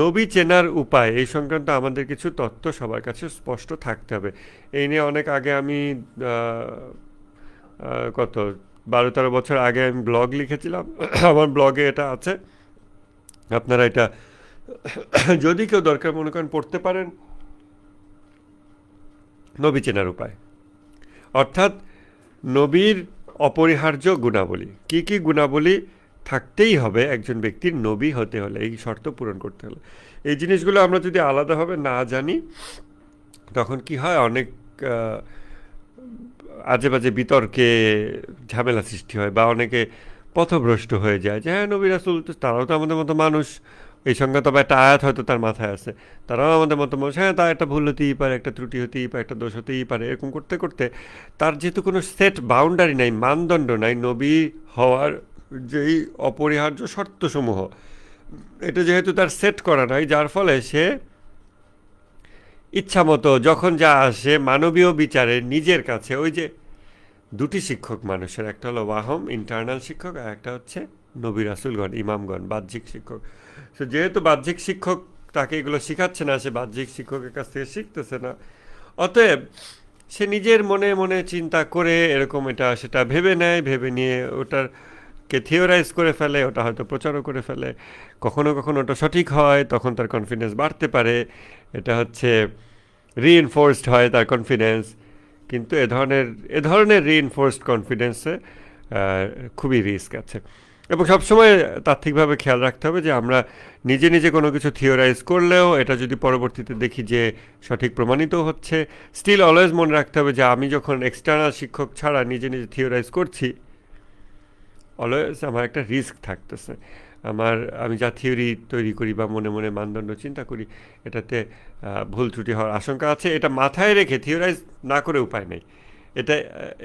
নবী চেনার উপায়, এই সংক্রান্ত আমাদের কিছু তথ্য সবার কাছে স্পষ্ট থাকতে হবে। এই নিয়ে অনেক আগে আমি কত 12-13 বছর আগে আমি ব্লগ লিখেছিলাম। আমার ব্লগে এটা আছে, আপনারা এটা যদি কেউ দরকার মনে করেন পড়তে পারেন। নবী চেনার উপায় অর্থাৎ নবীর অপরিহার্য গুণাবলী, কি কি গুণাবলী থাকতেই হবে একজন ব্যক্তির নবী হতে হলে, এই শর্ত পূরণ করতে হলে। এই জিনিসগুলো আমরা যদি আলাদাভাবে না জানি, তখন কি হয়, অনেক আজে বাজে বিতর্কে ঝামেলা সৃষ্টি হয়, বা অনেকে পথভ্রষ্ট হয়ে যায় যে হ্যাঁ নবী রাসূল তো তারাও তো আমাদের মতো মানুষ, এই সঙ্গে তবে একটা আয়াত হয়তো তার মাথায় আছে, তারাও আমাদের মতো মানুষ, হ্যাঁ তা একটা ভুল হতেই পারে, একটা ত্রুটি হতেই পারে, একটা দোষ হতেই পারে। এরকম করতে করতে তার যেহেতু কোনো সেট বাউন্ডারি নাই, মানদণ্ড নাই, নবী হওয়ার যেই অপরিহার্য শর্তসমূহ, এটা যেহেতু তার সেট করা নাই, যার ফলে সে ইচ্ছামতো যখন যা আসে মানবীয় বিচারে নিজের কাছে, ওই যে দুটি শিক্ষক মানুষের, একটা হলো ওয়াহম ইন্টারনাল শিক্ষক, আর একটা হচ্ছে নবী রাসূলগণ ইমামগণ বাহ্যিক শিক্ষক। তো যেহেতু বাহ্যিক শিক্ষক তাকে এগুলো শেখাচ্ছে না, সে বাহ্যিক শিক্ষকের কাছ থেকে শিখতেছে না, অতএব সে নিজের মনে মনে চিন্তা করে এরকম এটা সেটা ভেবে নেয়, ভেবে নিয়ে ওটার কে থিওরাইজ করে ফেলে, ওটা হয়তো প্রচারও করে ফেলে, কখনো কখনো ওটা সঠিক হয়, তখন তার কনফিডেন্স বাড়তে পারে, এটা হচ্ছে রিইনফোর্সড হয় তার কনফিডেন্স। কিন্তু এ ধরনের রিইনফোর্সড কনফিডেন্সে খুবই রিস্ক আছে। এবং সবসময় তাত্ত্বিকভাবে খেয়াল রাখতে হবে যে আমরা নিজে নিজে কোনো কিছু থিওরাইজ করলেও এটা যদি পরবর্তীতে দেখি যে সঠিক প্রমাণিত হচ্ছে, স্টিল অলওয়েজ মনে রাখতে হবে যে আমি যখন এক্সটার্নাল শিক্ষক ছাড়া নিজে নিজে থিওরাইজ করছি, অলওয়েজ আমার একটা রিস্ক থাকতেছে। আমি যা থিওরি তৈরি করি বা মনে মনে মানদণ্ড চিন্তা করি, এটাতে ভুল ত্রুটি হওয়ার আশঙ্কা আছে। এটা মাথায় রেখে থিওরাইজ না করে উপায় নেই।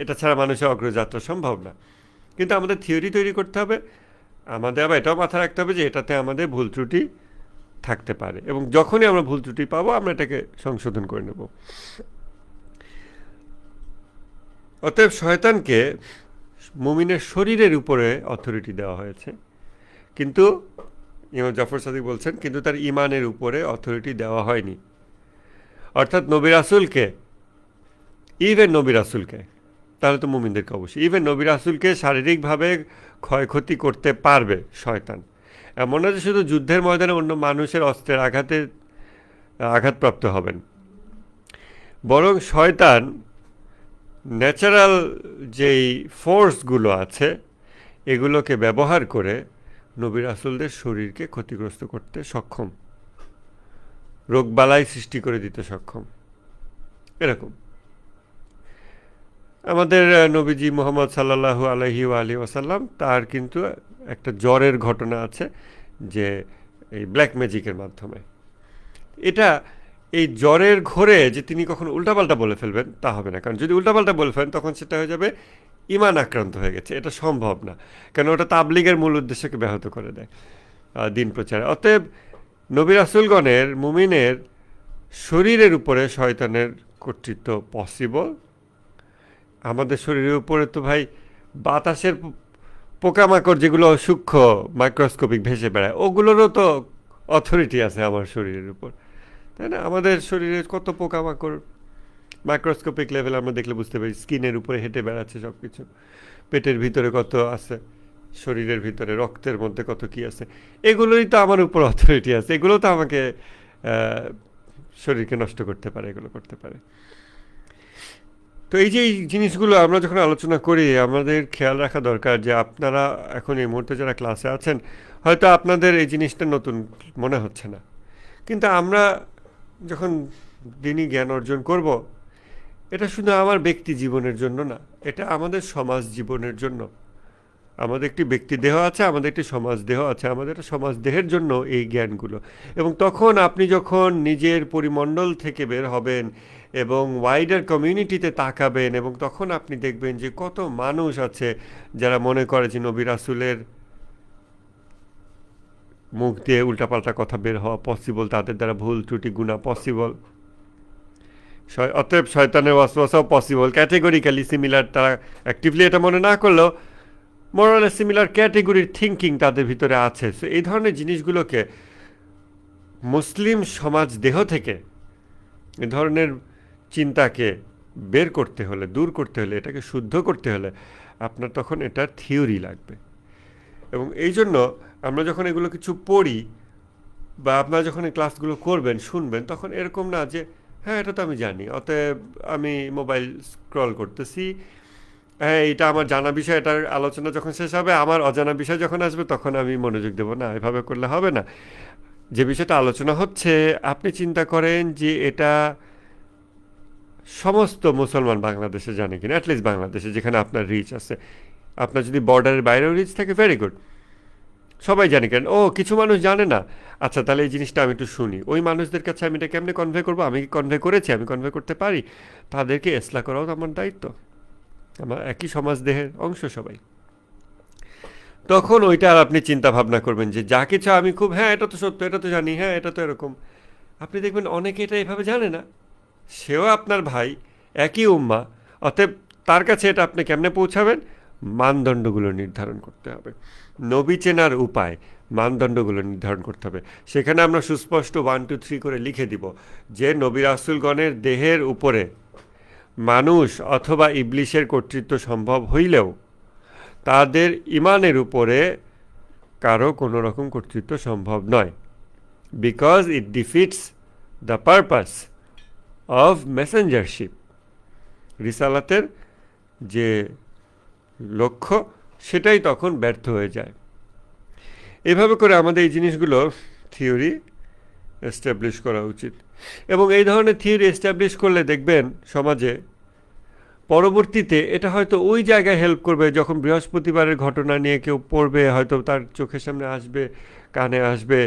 এটা ছাড়া মানুষের অগ্রযাত্রা সম্ভব না। কিন্তু আমাদের থিওরি তৈরি করতে হবে, আমাদের আবার এটাও মাথায় রাখতে হবে যে এটাতে আমাদের ভুল ত্রুটি থাকতে পারে, এবং যখনই আমরা ভুল ত্রুটি পাবো আমরা এটাকে সংশোধন করে নেব। অতএব শয়তানকে মুমিনের শরীরের উপরে অথরিটি দেওয়া হয়েছে, কিন্তু ইমাম জাফর সাদিক বলছেন কিন্তু তার ইমানের উপরে অথরিটি দেওয়া হয়নি। অর্থাৎ নবী রাসূলকে, ইভেন নবী রাসূলকে, তাহলে তো মুমিনদেরকে অবশ্যই, ইভেন নবী রাসূলকে শারীরিকভাবে ক্ষয়ক্ষতি করতে পারবে শয়তান। এমন না যে শুধু যুদ্ধের ময়দানে অন্য মানুষের অস্ত্রের আঘাতপ্রাপ্ত হবেন, বরং শয়তান ন্যাচারাল যেই ফোর্সগুলো আছে এগুলোকে ব্যবহার করে নবী রাসূলদের শরীরকে ক্ষতিগ্রস্ত করতে সক্ষম, রোগবালাই সৃষ্টি করে দিতে সক্ষম। এরকম আমাদের নবীজি মুহাম্মদ সাল্লাল্লাহু আলাইহি ওয়াসাল্লাম, তার কিন্তু একটা জ্বরের ঘটনা আছে, যে এই ব্ল্যাক ম্যাজিকের মাধ্যমে, এটা এই জ্বরের ঘোরে যে তিনি কখনো উল্টাপাল্টা বলে ফেলবেন তা হবে না। কারণ যদি উল্টাপাল্টা বলে ফেলেন তখন সেটা হয়ে যাবে ইমান আক্রান্ত হয়ে গেছে, এটা সম্ভব না, কারণ ওটা তাবলিগের মূল উদ্দেশ্যকে ব্যাহত করে দেয়, দিন প্রচারে। অতএব নবী রাসূলগণের, মুমিনের শরীরের উপরে শয়তানের কর্তৃত্ব পসিবল। আমাদের শরীরের উপরে তো ভাই বাতাসের পোকামাকড় যেগুলো সূক্ষ্ম মাইক্রোস্কোপিক ভেসে বেড়ায়, ওগুলোরও তো অথরিটি আছে আমার শরীরের উপর, তাই না? আমাদের শরীরে কত পোকামাকড় মাইক্রোস্কোপিক লেভেল আমরা দেখলে বুঝতে পারি, স্কিনের উপরে হেঁটে বেড়াচ্ছে সব কিছু, পেটের ভিতরে কত আছে, শরীরের ভিতরে রক্তের মধ্যে কত কি আছে, এগুলোই তো আমার উপর অথরিটি আছে, এগুলো তো আমাকে শরীরকে নষ্ট করতে পারে, এগুলো করতে পারে। তো এই যে এই জিনিসগুলো আমরা যখন আলোচনা করি, আমাদের খেয়াল রাখা দরকার যে আপনারা এখন এই মুহূর্তে যারা ক্লাসে আছেন, হয়তো আপনাদের এই জিনিসটা নতুন মনে হচ্ছে না, কিন্তু আমরা যখন দিনই জ্ঞান অর্জন করব, এটা শুধু আমার ব্যক্তি জীবনের জন্য না, এটা আমাদের সমাজ জীবনের জন্য। আমাদের একটি ব্যক্তি দেহ আছে, আমাদের একটি সমাজ দেহ আছে, আমাদের একটা সমাজ দেহের জন্য এই জ্ঞানগুলো। এবং তখন আপনি যখন নিজের পরিমণ্ডল থেকে বের হবেন এবং ওয়াইডার কমিউনিটিতে তাকাবেন, এবং তখন আপনি দেখবেন যে কত মানুষ আছে যারা মনে করে যে নবী রাসূলের মুখ দিয়ে উল্টাপাল্টা কথা বের হওয়া পসিবল, তাদের দ্বারা ভুল ত্রুটি গুনাহ পসিবল, অতএব শয়তানের ওয়াসওয়াসাও পসিবল। ক্যাটেগরিক্যালি সিমিলার, তারা অ্যাক্টিভলি এটা মনে না করলেও মোরালে সিমিলার ক্যাটেগরির থিঙ্কিং তাদের ভিতরে আছে। সো এই ধরনের জিনিসগুলোকে মুসলিম সমাজ দেহ থেকে, এ ধরনের চিন্তাকে বের করতে হলে, দূর করতে হলে, এটাকে শুদ্ধ করতে হলে আপনার তখন এটার থিওরি লাগবে। এবং এই জন্য আমরা যখন এগুলো কিছু পড়ি বা আপনারা যখন এই ক্লাসগুলো করবেন, শুনবেন, তখন এরকম না যে হ্যাঁ এটা তো আমি জানি, অতএব আমি মোবাইল স্ক্রল করতেছি, হ্যাঁ এটা আমার জানা বিষয়, এটার আলোচনা যখন শেষ হবে আমার অজানা বিষয় যখন আসবে তখন আমি মনোযোগ দেবো না, এভাবে করলে হবে না। যে বিষয়টা আলোচনা হচ্ছে আপনি চিন্তা করেন যে এটা সমস্ত মুসলমান বাংলাদেশে জানে কিনা, অ্যাটলিস্ট বাংলাদেশে যেখানে আপনার রিচ আছে। আপনার যদি বর্ডারের বাইরেও রিচ থাকে, ভেরি গুড, সবাই জানে কেন। ও কিছু মানুষ জানে না, আচ্ছা তাহলে এই জিনিসটা আমি একটু শুনি, ওই মানুষদের কাছে আমি এটা কেমনে কনভে করবো, আমি কনভে করেছি, আমি কনভে করতে পারি, তাদেরকে এসলা করাও তো আমার দায়িত্ব, আমার একই সমাজ দেহের অংশ সবাই। তখন ওইটা আর আপনি চিন্তা ভাবনা করবেন যে যা কিছু আমি খুব, হ্যাঁ এটা তো সত্য, এটা তো জানি, হ্যাঁ এটা তো এরকম। আপনি দেখবেন অনেকে এটা এভাবে জানে না, সেও আপনার ভাই, একই উম্মা, অতএব তার কাছে এটা আপনি কেমনে পৌঁছাবেন, মানদণ্ডগুলো নির্ধারণ করতে হবে। নবী চেনার উপায়, মানদণ্ডগুলো নির্ধারণ করতে হবে। সেখানে আমরা সুস্পষ্ট 1 2 3 করে লিখে দিব যে নবী রাসূলগণের দেহের উপরে মানুষ অথবা ইবলিশের কর্তৃত্ব সম্ভব হইলেও তাদের ইমানের উপরে কারো কোনো রকম কর্তৃত্ব সম্ভব নয়, because it defeats the purpose of messengership. রিসালাতের যে লক্ষ্য সেটাই তখন ব্যর্থ হয়ে যায়। এভাবে করে আমাদের এই জিনিসগুলো থিওরি এস্টাবলিশ করা উচিত, এবং এই ধরনের থিওরি এস্টাবলিশ করলে দেখবেন সমাজে পরবর্তীতে এটা হয়তো ওই জায়গায় হেল্প করবে, যখন বৃহস্পতিবারের ঘটনা নিয়ে কেউ পড়বে, হয়তো তার চোখের সামনে আসবে, কানে আসবে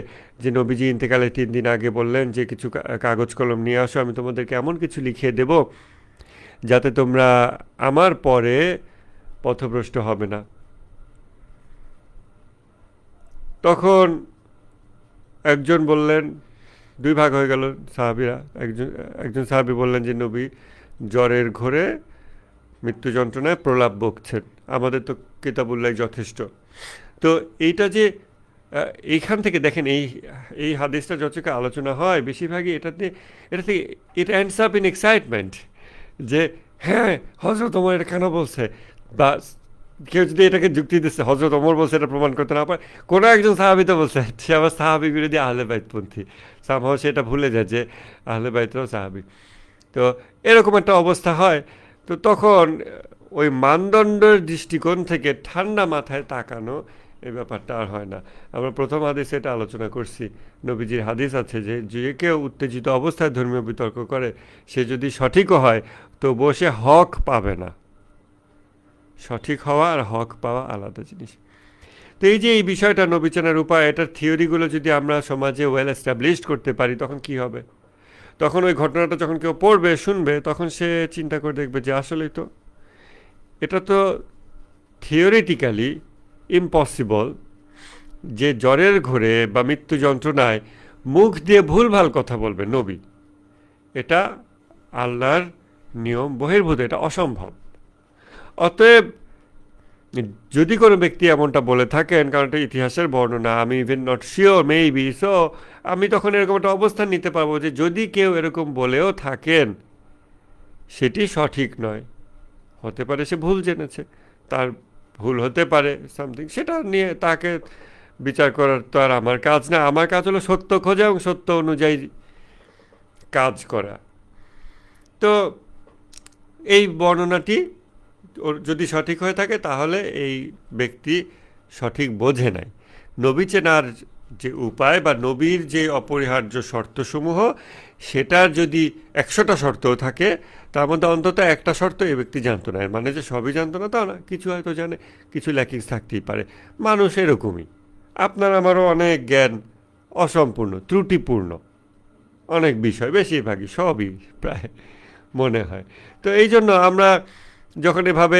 যে নবীজি ইন্তেকালে 3 দিন আগে বললেন যে কিছু কাগজ কলম নিয়ে আসো, আমি তোমাদেরকে এমন কিছু লিখিয়ে দেব যাতে তোমরা আমার পরে পথভ্রষ্ট হবে না। তখন একজন বললেন, 2 ভাগ হয়ে গেল সাহাবীরা। একজন সাহাবী বললেন যে নবী জ্বরের ঘোরে মৃত্যু যন্ত্রণায় প্রলাপ বকছেন, আমাদের তো কিতাবুল্লাহ যথেষ্ট। তো এইটা যে এইখান থেকে দেখেন এই হাদিসটা যত আলোচনা হয় বেশিরভাগই এটাতে ইট এন্ডস আপ ইন এক্সাইটমেন্ট, যে হ্যাঁ হযরত ওমর এটা কেন বলছে, বা কেউ যদি এটাকে যুক্তি দিচ্ছে হযরত ওমর বলছে এটা প্রমাণ করতে না পারে, কোনো একজন সাহাবী তো বলছে, সে আবার সাহাবী বিরোধী আহলে বাইতপন্থী, সামহাও সেটা ভুলে যায় যে আহলে বাইতরাও সাহাবী। তো এরকম একটা অবস্থা হয়। তো তখন ওই মানদণ্ডের দৃষ্টিকোণ থেকে ঠান্ডা মাথায় তাকানো এই ব্যাপারটা আর হয় না। আমরা প্রথম হাদিসে এটা আলোচনা করছি, নবীজির হাদিস আছে যে কেউ উত্তেজিত অবস্থায় ধর্মীয় বিতর্ক করে সে যদি সঠিকও হয় তো বসে হক পাবে না। সঠিক হওয়া আর হক পাওয়া আলাদা জিনিস। তো এই যে এই বিষয়টা নবী চেনার উপায়, এটার থিওরিগুলো যদি আমরা সমাজে ওয়েল এস্টাবলিশড করতে পারি তখন কি হবে? তখন ওই ঘটনাটা যখন কেউ পড়বে শুনবে তখন সে চিন্তা করে দেখবে যে আসলেই তো এটা তো থিওরিটিক্যালি ইম্পসিবল যে জ্বরের ঘোরে বা মৃত্যু যন্ত্রণায় মুখ দিয়ে ভুলভাল কথা বলবে নবী, এটা আল্লাহর নিয়ম বহির্ভূত, এটা অসম্ভব। অতএব যদি কোনো ব্যক্তি এমনটা বলে থাকেন, কারণ এটা ইতিহাসের বর্ণনা, আমি even not sure maybe, so আমি তখন এরকম একটা অবস্থান নিতে পারবো যে যদি কেউ এরকম বলেও থাকেন সেটি সঠিক নয়, হতে পারে সে ভুল জেনেছে, তার ভুল হতে পারে সামথিং, সেটা নিয়ে তাকে বিচার করার তো আর আমার কাজ না। আমার কাজ হলো সত্য খোঁজা এবং সত্য অনুযায়ী কাজ করা। তো এই বর্ণনাটি যদি সঠিক হয়ে থাকে তাহলে এই ব্যক্তি সঠিক বোঝে নাই। নবী চেনার যে উপায় বা নবীর যে অপরিহার্য শর্তসমূহ, সেটার যদি 100টা শর্তও থাকে তার মধ্যে অন্তত একটা শর্ত এই ব্যক্তি জানতো না। মানে যে সবই জানতো না তাও না, কিছু হয়তো জানে, কিছু ল্যাকিংস থাকতেই পারে। মানুষ এরকমই, আপনার আমারও অনেক জ্ঞান অসম্পূর্ণ, ত্রুটিপূর্ণ, অনেক বিষয়, বেশিরভাগই সবই প্রায় মনে হয়। তো এই জন্য আমরা যখন এভাবে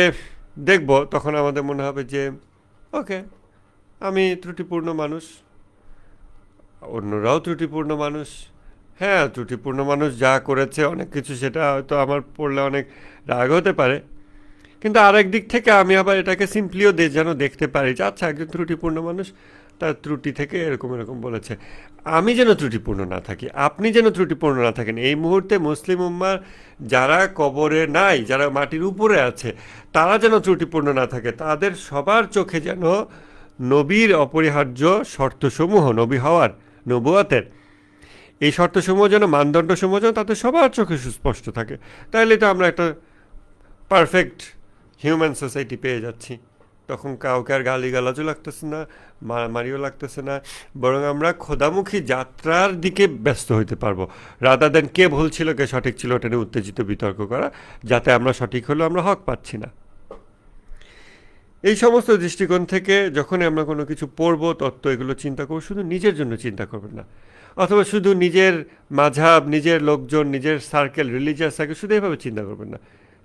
দেখব তখন আমাদের মনে হবে যে ওকে, আমি ত্রুটিপূর্ণ মানুষ, অন্যরাও ত্রুটিপূর্ণ মানুষ। হ্যাঁ, ত্রুটিপূর্ণ মানুষ যা করেছে অনেক কিছু, সেটা হয়তো আমার পড়লে অনেক রাগ হতে পারে, কিন্তু আরেক দিক থেকে আমি আবার এটাকে সিম্পলিও যেন দেখতে পারি যে আচ্ছা একজন ত্রুটিপূর্ণ মানুষ, তার ত্রুটি থেকে এরকম এরকম বলেছে। আমি যেন ত্রুটিপূর্ণ না থাকি, আপনি যেন ত্রুটিপূর্ণ না থাকেন। এই মুহূর্তে মুসলিম উম্মার যারা কবরে নাই, যারা মাটির উপরে আছে, তারা যেন ত্রুটিপূর্ণ না থাকে, তাদের সবার চোখে যেন নবীর অপরিহার্য শর্তসমূহ, নবী হওয়ার, নবুয়াতের এই শর্তসমূহ যেন, মানদণ্ডসমূহ যেন তাদের সবার চোখে সুস্পষ্ট থাকে। তাহলে তো আমরা একটা পারফেক্ট হিউম্যান সোসাইটি পেয়ে যাচ্ছি। তখন কাউকে আর গালিগালাজও লাগতেছে না, মারামারিও লাগতেছে না, বরং আমরা খোদামুখী যাত্রার দিকে ব্যস্ত হইতে পারবো, রাদার দেন কে ভুল ছিল কে সঠিক ছিল ওটা নিয়ে উত্তেজিত বিতর্ক করা, যাতে আমরা সঠিক হলেও আমরা হক পাচ্ছি না। এই সমস্ত দৃষ্টিকোণ থেকে যখনই আমরা কোনো কিছু পড়বো, তত্ত্ব, এগুলো চিন্তা করবো, শুধু নিজের জন্য চিন্তা করবেন না, অথবা শুধু নিজের মাঝহাব, নিজের লোকজন, নিজের সার্কেল, রিলিজিয়াস সার্কেল, শুধু এভাবে চিন্তা করবেন না।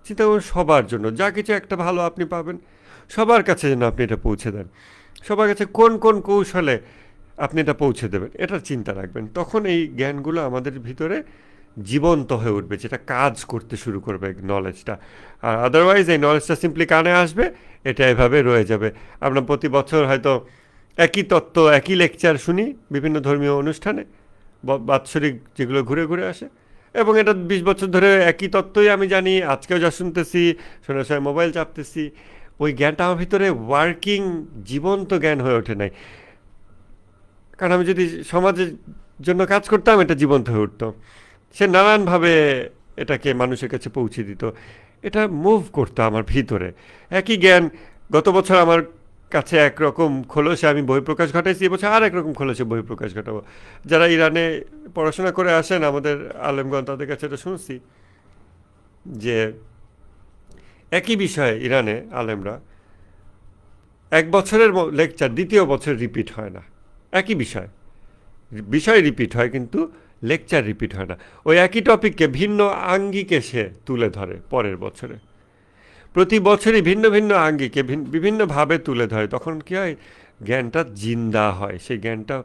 চিন্তা করবেন সবার জন্য, যা কিছু একটা ভালো আপনি পাবেন সবার কাছে যেন আপনি এটা পৌঁছে দেন, সবার কাছে কোন কোন কৌশলে আপনি এটা পৌঁছে দেবেন এটার চিন্তা রাখবেন। তখন এই জ্ঞানগুলো আমাদের ভিতরে জীবন্ত হয়ে উঠবে, যেটা কাজ করতে শুরু করবে নলেজটা। আর আদারওয়াইজ এই নলেজটা সিম্পলি কানে আসবে, এটা এভাবে রয়ে যাবে। আমরা প্রতি বছর হয়তো একই তত্ত্ব, একই লেকচার শুনি বিভিন্ন ধর্মীয় অনুষ্ঠানে, বাৎসরিক যেগুলো ঘুরে ঘুরে আসে, এবং এটা 20 বছর ধরে একই তত্ত্বই আমি জানি, আজকেও যা শুনতেছি, শোনার সময় মোবাইল চাপতেছি, ওই জ্ঞানটা আমার ভিতরে ওয়ার্কিং জীবন্ত জ্ঞান হয়ে ওঠে নাই। কারণ আমি যদি সমাজের জন্য কাজ করতাম, এটা জীবন্ত হয়ে উঠতো। সে নানানভাবে এটাকে মানুষের কাছে পৌঁছে দিত, এটা মুভ করতো আমার ভিতরে। একই জ্ঞান গত বছর আমার কাছে একরকম খোলসে আমি বহিঃপ্রকাশ ঘটাইছি, এবছর আর একরকম খোলসে বহিঃপ্রকাশ ঘটাবো। যারা ইরানে পড়াশোনা করে আসেন আমাদের আলেমগণ, তাদের কাছে এটা শুনছি যে একই বিষয়ে ইরানে আলেমরা এক বছরের লেকচার দ্বিতীয় বছর রিপিট হয় না। একই বিষয়, বিষয় রিপিট হয় কিন্তু লেকচার রিপিট হয় না। ওই একই টপিককে ভিন্ন আঙ্গিকে সে তুলে ধরে পরের বছরে। প্রতি বছরই ভিন্ন ভিন্ন আঙ্গিকে বিভিন্নভাবে তুলে ধরে। তখন কী হয়, জ্ঞানটা জিন্দা হয়, সেই জ্ঞানটা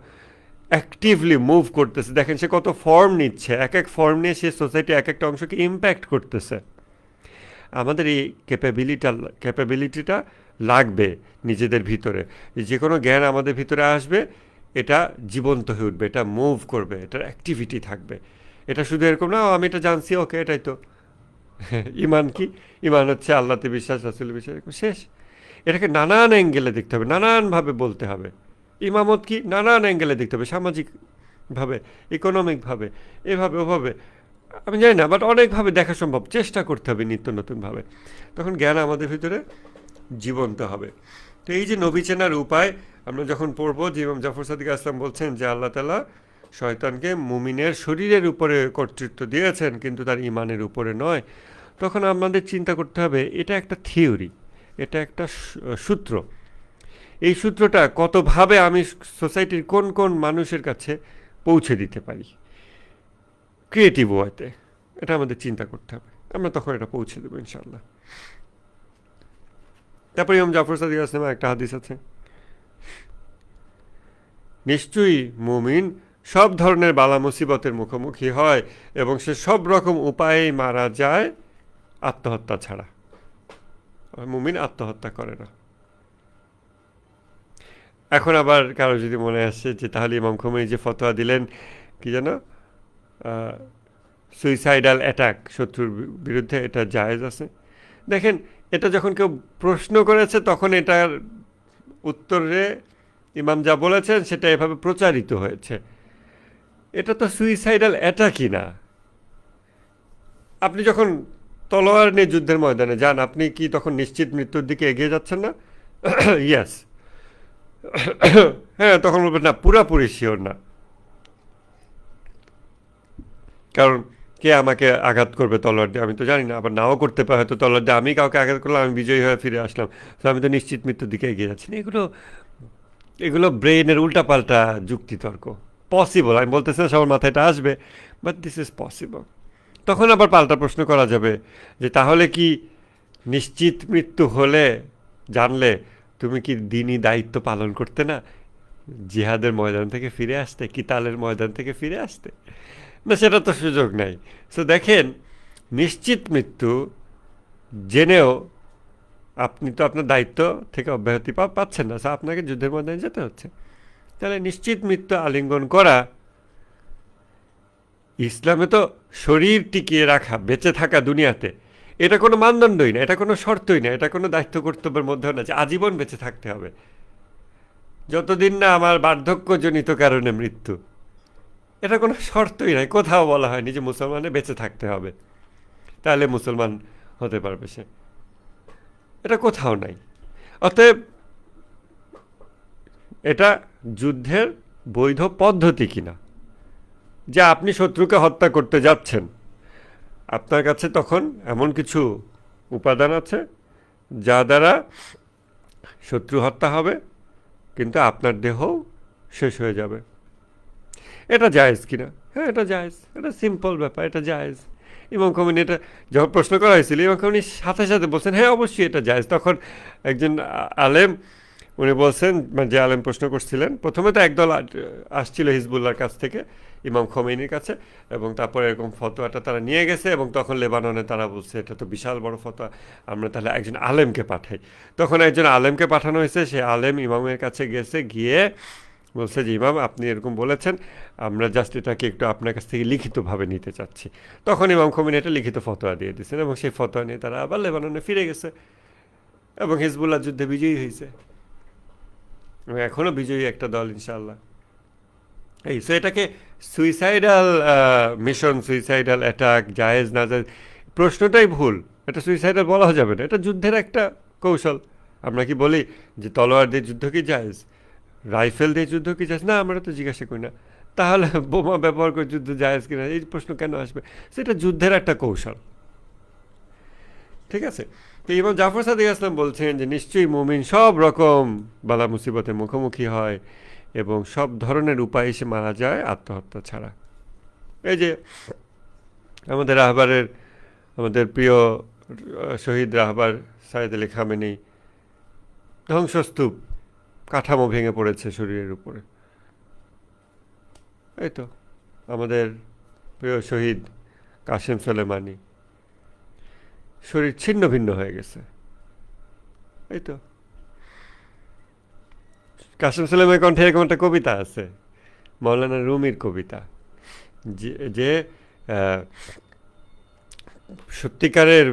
অ্যাক্টিভলি মুভ করতেছে। দেখেন সে কত ফর্ম নিচ্ছে, এক এক ফর্ম নিয়ে সে সোসাইটি এক একটা অংশকে ইম্প্যাক্ট করতেছে। আমাদের এই ক্যাপাবিলিটিটা লাগবে নিজেদের ভিতরে। যে কোনো জ্ঞান আমাদের ভিতরে আসবে, এটা জীবন্ত হয়ে উঠবে, এটা মুভ করবে, এটার অ্যাক্টিভিটি থাকবে। এটা শুধু এরকম না আমি এটা জানছি, ওকে এটাই তো। ইমান কি? ইমান হচ্ছে আল্লাহতে বিশ্বাস, রাসূলে বিশ্বাস, শেষ। এটাকে নানান অ্যাঙ্গেলে দেখতে হবে, নানানভাবে বলতে হবে। ইমামত কি? নানান অ্যাঙ্গেলে দেখতে হবে, সামাজিকভাবে, ইকোনমিকভাবে, এভাবে ওভাবে। আমি জানি না, বাট অনেকভাবে দেখা সম্ভব, চেষ্টা করতে হবে নিত্য নতুনভাবে। তখন জ্ঞান আমাদের ভিতরে জীবন্ত হবে। তো এই যে নবী চেনার উপায় আমরা যখন পড়বো, যে ইমাম জাফর সাদিক আসলাম বলছেন যে আল্লাহ তাআলা শয়তানকে মুমিনের শরীরের উপরে কর্তৃত্ব দিয়েছেন কিন্তু তার ইমানের উপরে নয়, তখন আমাদের চিন্তা করতে হবে এটা একটা থিওরি, এটা একটা সূত্র। এই সূত্রটা কতভাবে আমি সোসাইটির কোন কোন মানুষের কাছে পৌঁছে দিতে পারি ক্রিয়েটিভ ওয়েতে, এটা আমাদের চিন্তা করতে হবে। আমরা তখন এটা পৌঁছে দেবো ইনশাআল্লাহ। তারপরে ইমাম জাফর সাদিক আসলামের একটা হাদিস আছে, নিশ্চয়ই মুমিন সব ধরনের বালা মুসিবতের মুখোমুখি হয় এবং সে সব রকম উপায়েই মারা যায় আত্মহত্যা ছাড়া। মুমিন আত্মহত্যা করে না। এখন আবার কারো যদি মনে আসে যে তাহলে ইমাম খোমেনি যে ফতোয়া দিলেন কি যেন, সুইসাইডাল অ্যাটাক, শত্রুর বিরুদ্ধে, এটা জায়েজ আছে। দেখেন, এটা যখন কেউ প্রশ্ন করেছে তখন এটার উত্তরে ইমাম যা বলেছেন সেটা এভাবে প্রচারিত হয়েছে। এটা তো সুইসাইডাল অ্যাটাকই না। আপনি যখন তলোয়ার নিয়ে যুদ্ধের ময়দানে যান, আপনি কি তখন নিশ্চিত মৃত্যুর দিকে এগিয়ে যাচ্ছেন না? ইয়াস। হ্যাঁ, তখন বলবেন না পুরাপুরি শিওর না, কারণ কে আমাকে আঘাত করবে তলোয়ার দিয়ে আমি তো জানি না, আবার নাও করতে পারে হয়তো তলোয়ার দিয়ে। আমি কাউকে আঘাত করলাম, আমি বিজয়ী হয়ে ফিরে আসলাম, তো আমি তো নিশ্চিত মৃত্যুর দিকে এগিয়ে যাচ্ছি না। এগুলো ব্রেইনের উল্টাপাল্টা যুক্তিতর্ক। পসিবল, আমি বলতেছি না সবার মাথায় এটা আসবে, বাট দিস ইজ পসিবল। তখন আবার পাল্টা প্রশ্ন করা যাবে যে তাহলে কি নিশ্চিত মৃত্যু হলে, জানলে তুমি কি দিনই দায়িত্ব পালন করতে না, জিহাদের ময়দান থেকে ফিরে আসতে, কিতালের ময়দান থেকে ফিরে আসতে? না, সেটা তো সুযোগ নাই। সো দেখেন, নিশ্চিত মৃত্যু জেনেও আপনি তো আপনার দায়িত্ব থেকে অব্যাহতি পাচ্ছেন না, আপনাকে যুদ্ধের ময়দানে যেতে হচ্ছে। তাহলে নিশ্চিত মৃত্যু আলিঙ্গন করা, ইসলামে তো শরীর টিকিয়ে রাখা, বেঁচে থাকা দুনিয়াতে, এটা কোনো মানদণ্ডই না, এটা কোনো শর্তই না, এটা কোনো দায়িত্ব কর্তব্যের মধ্যেও না যে আজীবন বেঁচে থাকতে হবে, যতদিন না আমার বার্ধক্যজনিত কারণে মৃত্যু। এটা কোনো শর্তই নাই, কোথাও বলা হয়নি যে মুসলমানের বেঁচে থাকতে হবে তাহলে মুসলমান হতে পারবে সে, এটা কোথাও নাই। অতএব এটা যুদ্ধের বৈধ পদ্ধতি কিনা, যে আপনি শত্রুকে হত্যা করতে যাচ্ছেন, আপনার কাছে তখন এমন কিছু উপাদান আছে যা দ্বারা শত্রু হত্যা হবে কিন্তু আপনার দেহও শেষ হয়ে যাবে। এটা জায়েজ কিনা? হ্যাঁ, এটা জায়েজ, এটা সিম্পল ব্যাপার, এটা জায়েজ। ইমাম খোমেনি এটা যখন প্রশ্ন করা হয়েছিল, ইমাম খোমেনি সাথে সাথে বলছেন হ্যাঁ অবশ্যই এটা জায়েজ। তখন একজন আলেম, উনি বলছেন, মানে যে আলেম প্রশ্ন করছিলেন, প্রথমে তো একদল আসছিল হিজবুল্লাহর কাছ থেকে ইমাম খোমেনির কাছে, এবং তারপরে এরকম ফতোয়াটা তারা নিয়ে গেছে, এবং তখন লেবাননে তারা বলছে এটা তো বিশাল বড় ফতোয়া, আমরা তাহলে একজন আলেমকে পাঠাই। তখন একজন আলেমকে পাঠানো হয়েছে, সে আলেম ইমামের কাছে গেছে, গিয়ে বলছে যে ইমাম আপনি এরকম বলেছেন, আমরা জাস্ট এটাকে একটু আপনার কাছ থেকে লিখিতভাবে নিতে চাচ্ছি। তখন ইমাম খোমেনি এটা লিখিত ফতোয়া দিয়ে দিয়েছেন, এবং সেই ফতোয়া নিয়ে তারা আবার লেবাননে ফিরে গেছে। এবং হিজবুল্লাহ যুদ্ধে বিজয়ী হয়েছে এবং এখনও বিজয়ী একটা দল ইনশাআল্লাহ। এই সো এটাকে সুইসাইডাল মিশন, সুইসাইডাল অ্যাটাক, জায়েজ না জায়েজ, প্রশ্নটাই ভুল। এটা সুইসাইডাল বলা যাবে না, এটা যুদ্ধের একটা কৌশল। আমরা কি বলি যে তলোয়ার দিয়ে যুদ্ধ কি জায়েজ, রাইফেল দিয়ে যুদ্ধ কি জায়েজ? না, আমরা তো জিজ্ঞাসা করি না। তাহলে বোমা ব্যবহার করে যুদ্ধ জায়েজ কিনা এই প্রশ্ন কেন আসবে? সেটা যুদ্ধের একটা কৌশল, ঠিক আছে? তো ইমাম জাফর সাদিক আসলাম বলছেন যে নিশ্চয়ই মুমিন সব রকম বালা মুসিবতের মুখোমুখি হয় এবং সব ধরনের উপায় এসে মারা যায় আত্মহত্যা ছাড়া। এই যে আমাদের রাহবারের, আমাদের প্রিয় শহীদ রাহবার সাইয়েদ আলী খামেনি, ধ্বংসস্তূপ, কাঠামো ভেঙে পড়েছে শরীরের উপরে। এই তো আমাদের প্রিয় শহীদ কাসেম সোলেমানি, শরীর ছিন্ন ভিন্ন হয়ে গেছে। এই তো কাসেম সোলেমানের কণ্ঠে এরকম একটা কবিতা আছে, মৌলানা রুমির কবিতা, যে সত্যিকারের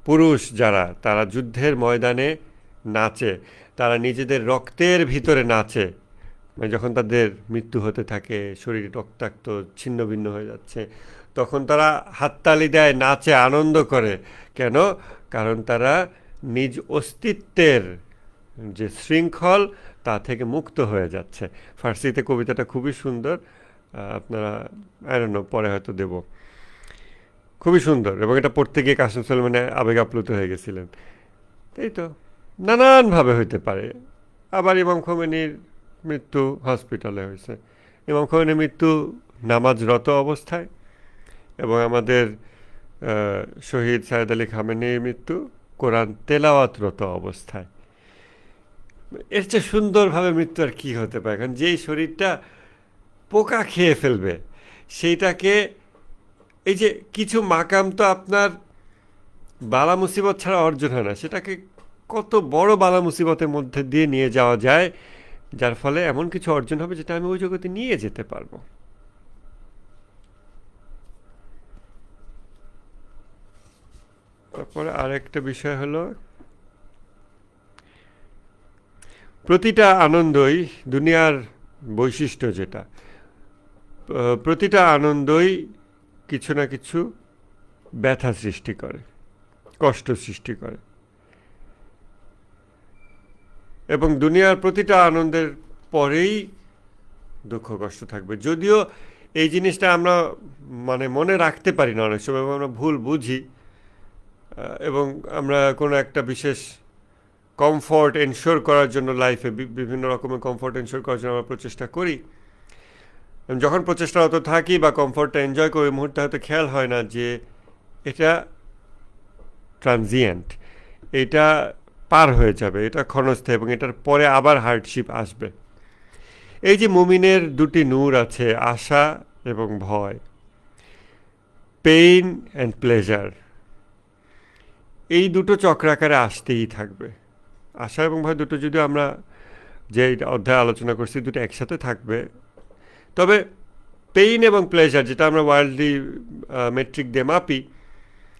পুরুষ যারা, তারা যুদ্ধের ময়দানে নাচে, তারা নিজেদের রক্তের ভিতরে নাচে, মানে যখন তাদের মৃত্যু হতে থাকে, শরীর রক্তাক্ত ছিন্ন ভিন্ন হয়ে যাচ্ছে, তখন তারা হাততালি দেয়, নাচে, আনন্দ করে। কেন? কারণ তারা নিজ অস্তিত্বের যে শৃঙ্খল তা থেকে মুক্ত হয়ে যাচ্ছে। ফার্সিতে কবিতাটা খুবই সুন্দর, আপনারা পরে হয়তো দেব, খুবই সুন্দর। এবং এটা পড়তে গিয়ে কাসেম সোলেমানি আবেগ আপ্লুত হয়ে গেছিলেন। এই তো নানানভাবে হইতে পারে। আবার ইমাম খোমেনির মৃত্যু হসপিটালে হয়েছে, ইমাম খোমেনির মৃত্যু নামাজরত অবস্থায়, এবং আমাদের শহীদ সাইয়েদ আলী খামেনির মৃত্যু কোরআন তেলাওয়াতরত অবস্থায়। এর চেয়ে সুন্দরভাবে মৃত্যু আর কী হতে পারে? কারণ যেই শরীরটা পোকা খেয়ে ফেলবে সেইটাকে, এই যে কিছু মাকাম তো আপনার বালা মুসিবত ছাড়া অর্জন হয় না, সেটাকে কত বড় বালা মুসিবতের মধ্যে দিয়ে নিয়ে যাওয়া যায়, যার ফলে এমন কিছু অর্জন হবে যেটা আমি ওই জগতে নিয়ে যেতে পারবো। তারপরে আরেকটা বিষয় হলো, প্রতিটা আনন্দই দুনিয়ার বৈশিষ্ট্য যেটা, প্রতিটা আনন্দই কিছু না কিছু ব্যথা সৃষ্টি করে, কষ্ট সৃষ্টি করে, এবং দুনিয়ার প্রতিটা আনন্দের পরেই দুঃখ কষ্ট থাকবে। যদিও এই জিনিসটা আমরা মানে মনে রাখতে পারি না অনেক সময়, আমরা ভুল বুঝি, এবং আমরা কোনো একটা বিশেষ কমফর্ট এনশোর করার জন্য লাইফে বিভিন্ন রকমের কমফর্ট এনশোর করার জন্য আমরা প্রচেষ্টা করি। যখন প্রচেষ্টারত থাকি বা কমফর্টটা এনজয় করি, মুহূর্তে হয়তো খেয়াল হয় না যে এটা ট্রানজিয়েন্ট, এটা পার হয়ে যাবে, এটা ক্ষণস্থায়ী, এবং এটার পরে আবার হার্ডশিপ আসবে। এই যে মুমিনের দুটি নূর আছে, আশা এবং ভয়, পেইন অ্যান্ড প্লেজার, এই দুটো চক্রাকারে আসতেই থাকবে। আশা এবং ভয় দুটো যদিও আমরা যে অধ্যায়ে আলোচনা করছি দুটো একসাথে থাকবে, তবে পেইন এবং প্লেজার যেটা আমরা ওয়ার্ল্ডলি মেট্রিক দিয়ে মাপি,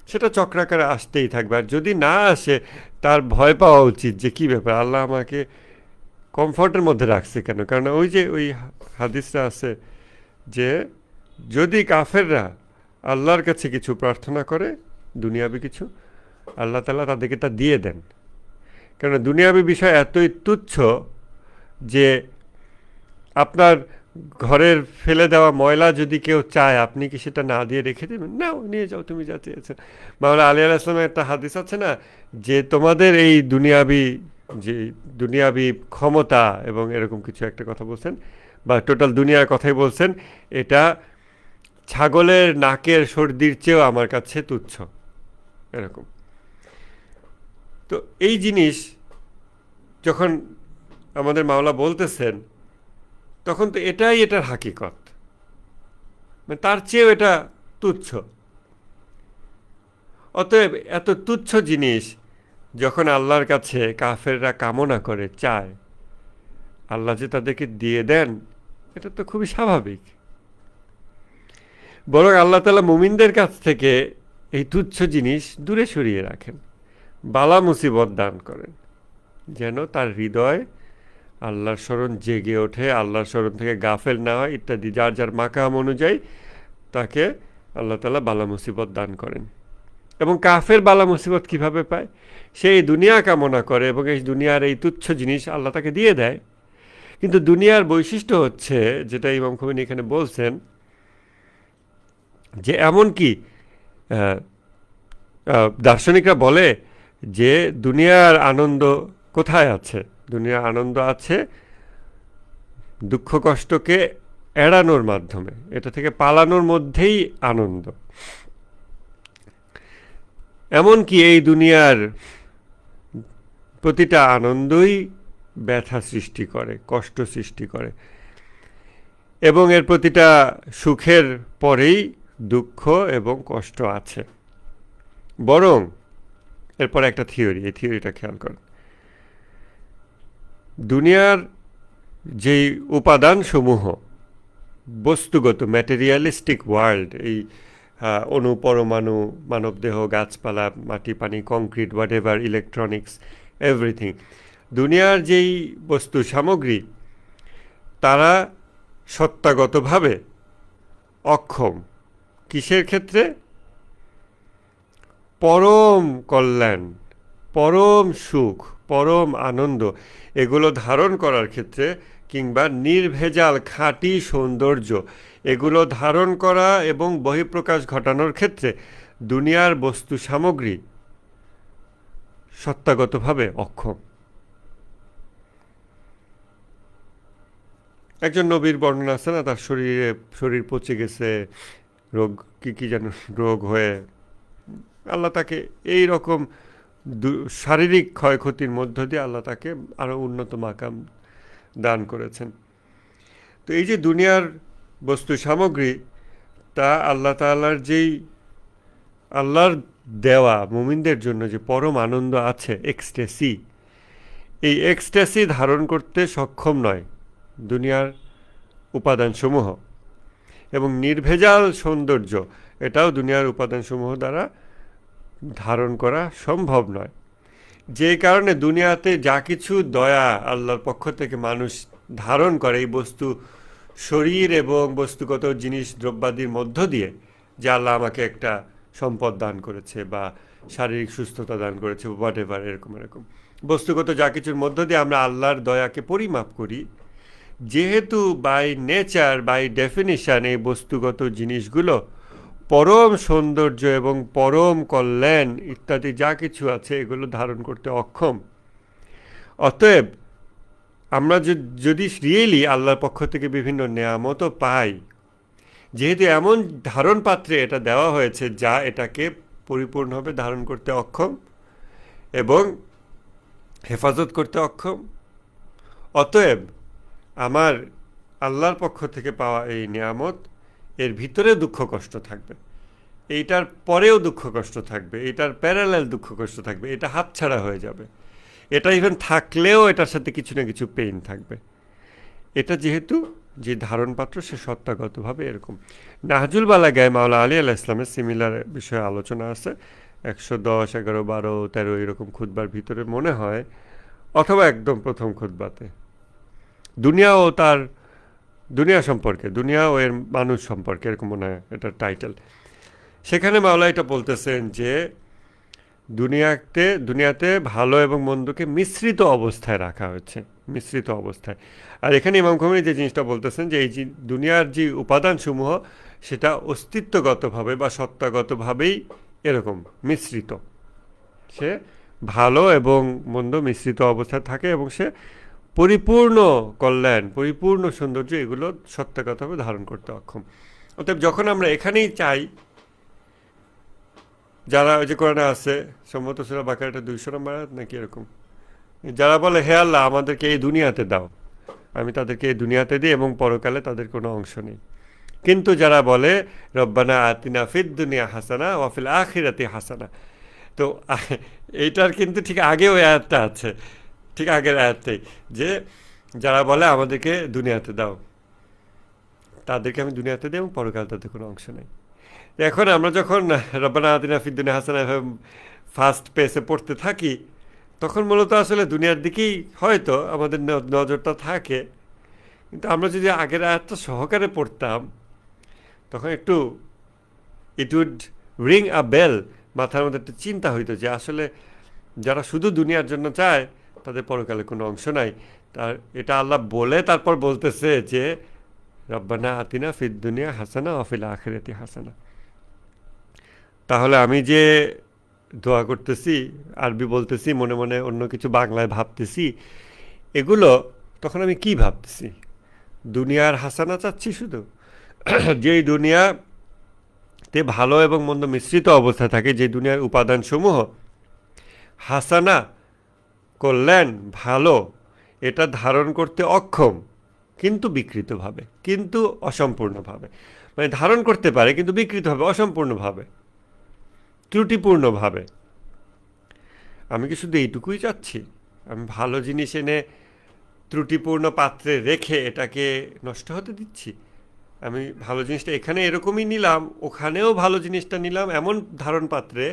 সেটা চক্রাকারে আসতেই থাকবে। আর যদি না আসে, তার ভয় পাওয়া উচিত যে কী ব্যাপার, আল্লাহ আমাকে কমফর্টের মধ্যে রাখছে কেন? কারণ ওই যে ওই হাদিসটা আছে যে যদি কাফেররা আল্লাহর কাছে কিছু প্রার্থনা করে, দুনিয়াবি কিছু, আল্লাহ তাআলা তাদেরকে তা দিয়ে দেন। কেন? দুনিয়াবি বিষয় এতই তুচ্ছ যে আপনার ঘরের ফেলে দেওয়া ময়লা যদি কেউ চায়, আপনি কি সেটা না দিয়ে রেখে দেবেন? নাও, নিয়ে যাও, তুমি যা চেয়েছো। মাওলানা আলী আলাইহিস সালামের একটা হাদিস আছে না, যে তোমাদের এই দুনিয়াবি ক্ষমতা এবং এরকম কিছু একটা কথা বলছেন, বা টোটাল দুনিয়ার কথাই বলছেন, এটা ছাগলের নাকের সর্দির চেয়েও আমার কাছে তুচ্ছ, এরকম। তো এই জিনিস যখন আমাদের মাওলা বলতেছেন, তখন তো এটাই এটার হাকিকত, মানে তার চেয়েও এটা তুচ্ছ। অতএব এত তুচ্ছ জিনিস যখন আল্লাহর কাছে কাফেররা কামনা করে, চায়, আল্লাহ যে তাদেরকে দিয়ে দেন, এটা তো খুবই স্বাভাবিক। বরং আল্লাহ তাআলা মুমিনদের কাছ থেকে এই তুচ্ছ জিনিস দূরে সরিয়ে রাখেন, বালা মুসিবত দান করেন, যেন তার হৃদয় আল্লাহর স্মরণ জেগে ওঠে, আল্লাহর স্মরণ থেকে গাফেল না হয় ইত্যাদি। যার যার মাকাম অনুযায়ী তাকে আল্লাহ তাআলা বালা মুসিবত দান করেন। এবং কাফের বালা মুসিবত কীভাবে পায়? সেই দুনিয়া কামনা করে এবং এই দুনিয়ার এই তুচ্ছ জিনিস আল্লাহ তাকে দিয়ে দেয়। কিন্তু দুনিয়ার বৈশিষ্ট্য হচ্ছে, যেটা ইমাম খোমেনি এখানে বলছেন, যে এমন কি দার্শনিকরা বলে যে দুনিয়ার আনন্দ কোথায় আছে? দুনিয়ার আনন্দ আছে দুঃখ কষ্টকে এড়ানোর মাধ্যমে, এটা থেকে পালানোর মধ্যেই আনন্দ। এমনকি এই দুনিয়ার প্রতিটা আনন্দই ব্যথা সৃষ্টি করে, কষ্ট সৃষ্টি করে, এবং এর প্রতিটা সুখের পরেই দুঃখ এবং কষ্ট আছে। বরং এরপর একটা থিওরি, এই থিওরিটা খেয়াল করেন। দুনিয়ার যেই উপাদানসমূহ, বস্তুগত ম্যাটেরিয়ালিস্টিক ওয়ার্ল্ড, এই অণু পরমাণু, মানবদেহ, গাছপালা, মাটি, পানি, concrete, what ever, electronics, everything, দুনিয়ার যেই বস্তু সামগ্রী, তারা সত্তাগতভাবে অক্ষম কিসের ক্ষেত্রে? পরম কল্যাণ, পরম সুখ, পরম আনন্দ এগুলো ধারণ করার ক্ষেত্রে, কিংবা নির্ভেজাল খাঁটি সৌন্দর্য এগুলো ধারণ করা এবং বহিঃপ্রকাশ ঘটানোর ক্ষেত্রে দুনিয়ার বস্তু সামগ্রী সত্তাগতভাবে অক্ষম। একজন নবীর বর্ণনা আছে না, তার শরীর পচে গেছে, রোগ কি যেন রোগ হয়ে আল্লাহ তাকে এই রকম শারীরিক ক্ষয়ক্ষতির মধ্য দিয়ে আল্লাহ তাকে আরও উন্নত মাকাম দান করেছেন। তো এই যে দুনিয়ার বস্তু সামগ্রী, তা আল্লাহ তাআলার যেই আল্লাহর দেওয়া মুমিনদের জন্য যে পরম আনন্দ আছে, এক্সট্যাসি, এই এক্সট্যাসি ধারণ করতে সক্ষম নয় দুনিয়ার উপাদানসমূহ। এবং নির্ভেজাল সৌন্দর্য এটাও দুনিয়ার উপাদানসমূহ দ্বারা ধারণ করা সম্ভব নয়। যে কারণে দুনিয়াতে যা কিছু দয়া আল্লাহর পক্ষ থেকে মানুষ ধারণ করে, এই বস্তু শরীর এবং বস্তুগত জিনিস দ্রব্যাদির মধ্য দিয়ে, যে আল্লাহ আমাকে একটা সম্পদ দান করেছে বা শারীরিক সুস্থতা দান করেছে, হোয়াট এভার, এরকম বস্তুগত যা কিছুর মধ্য দিয়ে আমরা আল্লাহর দয়াকে পরিমাপ করি, যেহেতু বাই নেচার, বাই ডেফিনিশন এই বস্তুগত জিনিসগুলো পরম সৌন্দর্য এবং পরম কল্যাণ ইত্যাদি যা কিছু আছে এগুলো ধারণ করতে অক্ষম। অতএব আমরা যদি রিয়েলি আল্লাহর পক্ষ থেকে বিভিন্ন নেয়ামতও পাই, যেহেতু এমন ধারণ পাত্রে এটা দেওয়া হয়েছে যা এটাকে পরিপূর্ণভাবে ধারণ করতে অক্ষম এবং হেফাজত করতে অক্ষম, অতএব আমার আল্লাহর পক্ষ থেকে পাওয়া এই নিয়ামত, এর ভিতরে দুঃখ কষ্ট থাকবে, এইটার পরেও দুঃখ কষ্ট থাকবে, এইটার প্যারালাল দুঃখ কষ্ট থাকবে, এটা হাতছাড়া হয়ে যাবে, এটা ইভেন থাকলেও এটার সাথে কিছু না কিছু পেইন থাকবে। এটা যেহেতু যে ধারণপাত্র সে সত্তাগতভাবে এরকম। নাহজুল বালাগায় মাওলা আলী আলাহ ইসলামের সিমিলার বিষয়ে আলোচনা আছে, 110, 11, 12, 13 এরকম খুতবার ভিতরে মনে হয়, অথবা একদম প্রথম খুতবাতে, দুনিয়া ও তার দুনিয়া সম্পর্কে, দুনিয়া ও এর মানুষ সম্পর্কে, এরকম মনে হয় এটার টাইটেল। সেখানে মাওলা এটা বলতেছেন যে দুনিয়াতে ভালো এবং মন্দকে মিশ্রিত অবস্থায় রাখা হয়েছে, মিশ্রিত অবস্থায়। আর এখানে ইমাম খোমেনি যে জিনিসটা বলতেছেন যে এই দুনিয়ার যে উপাদানসমূহ সেটা অস্তিত্বগতভাবে বা সত্তাগতভাবেই এরকম মিশ্রিত, সে ভালো এবং মন্দ মিশ্রিত অবস্থায় থাকে এবং সে পরিপূর্ণ কল্যাণ, পরিপূর্ণ সৌন্দর্য এগুলো সত্তাগতভাবে ধারণ করতে অক্ষম। অতএব যখন আমরা এখানেই চাই, যারা ওই যে কোরআনে আছে সম্মত সূরা বাকারাটা 200 নম্বর আয়াত নাকি এরকম, যারা বলে হে আল্লাহ আমাদেরকে এই দুনিয়াতে দাও, আমি তাদেরকে এই দুনিয়াতে দিই এবং পরকালে তাদের কোনো অংশ নেই। কিন্তু যারা বলে রব্বানা আতিনা ফিদ দুনিয়া হাসানা ওয়া ফিল আখিরাতি হাসানা, তো এইটার কিন্তু ঠিক আগে ওই আয়াতটা আছে, ঠিক আগের আয়াতটাই, যে যারা বলে আমাদেরকে দুনিয়াতে দাও, তাদেরকে আমি দুনিয়াতে দিই এবং পরকাল তাদের কোনো অংশ নেই। এখন আমরা যখন রব্বানা আতিনা ফিদ দুনিয়া হাসানা ফাস্ট পেসে পড়তে থাকি, তখন মূলত আসলে দুনিয়ার দিকেই হয়তো আমাদের নজরটা থাকে। কিন্তু আমরা যদি আগের আয়াতটা সহকারে পড়তাম, তখন একটু it would ring a bell, মাথার মধ্যে একটা চিন্তা হইতো যে আসলে যারা শুধু দুনিয়ার জন্য চায় তাদের পরকালে কোনো অংশ নাই। তার এটা আল্লাহ বলে তারপর বলতেছে যে রব্বানা আতিনা ফিদ দুনিয়া হাসানা অফিল আখিরাতি হাসানা। তাহলে আমি যে দোয়া করতেছি, আরবি বলতেছি, মনে মনে অন্য কিছু বাংলায় ভাবতেছি, এগুলো তখন আমি কি ভাবতেছি? দুনিয়ার হাসানা চাচ্ছি শুধু? যেই দুনিয়াতে ভালো এবং মন্দ মিশ্রিত অবস্থায় থাকে, যে দুনিয়ার উপাদানসমূহ হাসানা, কল্যাণ, ভালো, এটা ধারণ করতে অক্ষম, কিন্তু বিকৃতভাবে, কিন্তু অসম্পূর্ণভাবে, মানে ধারণ করতে পারে কিন্তু বিকৃতভাবে, অসম্পূর্ণভাবে, ত্রুটিপূর্ণভাবে। আমি কি শুধু এইটুকুই চাচ্ছি? আমি ভালো জিনিস এনে ত্রুটিপূর্ণ পাত্রে রেখে এটাকে নষ্ট হতে দিচ্ছি? আমি ভালো জিনিসটা এখানে এরকমই নিলাম, ওখানেও ভালো জিনিসটা নিলাম এমন ধারণ পাত্রে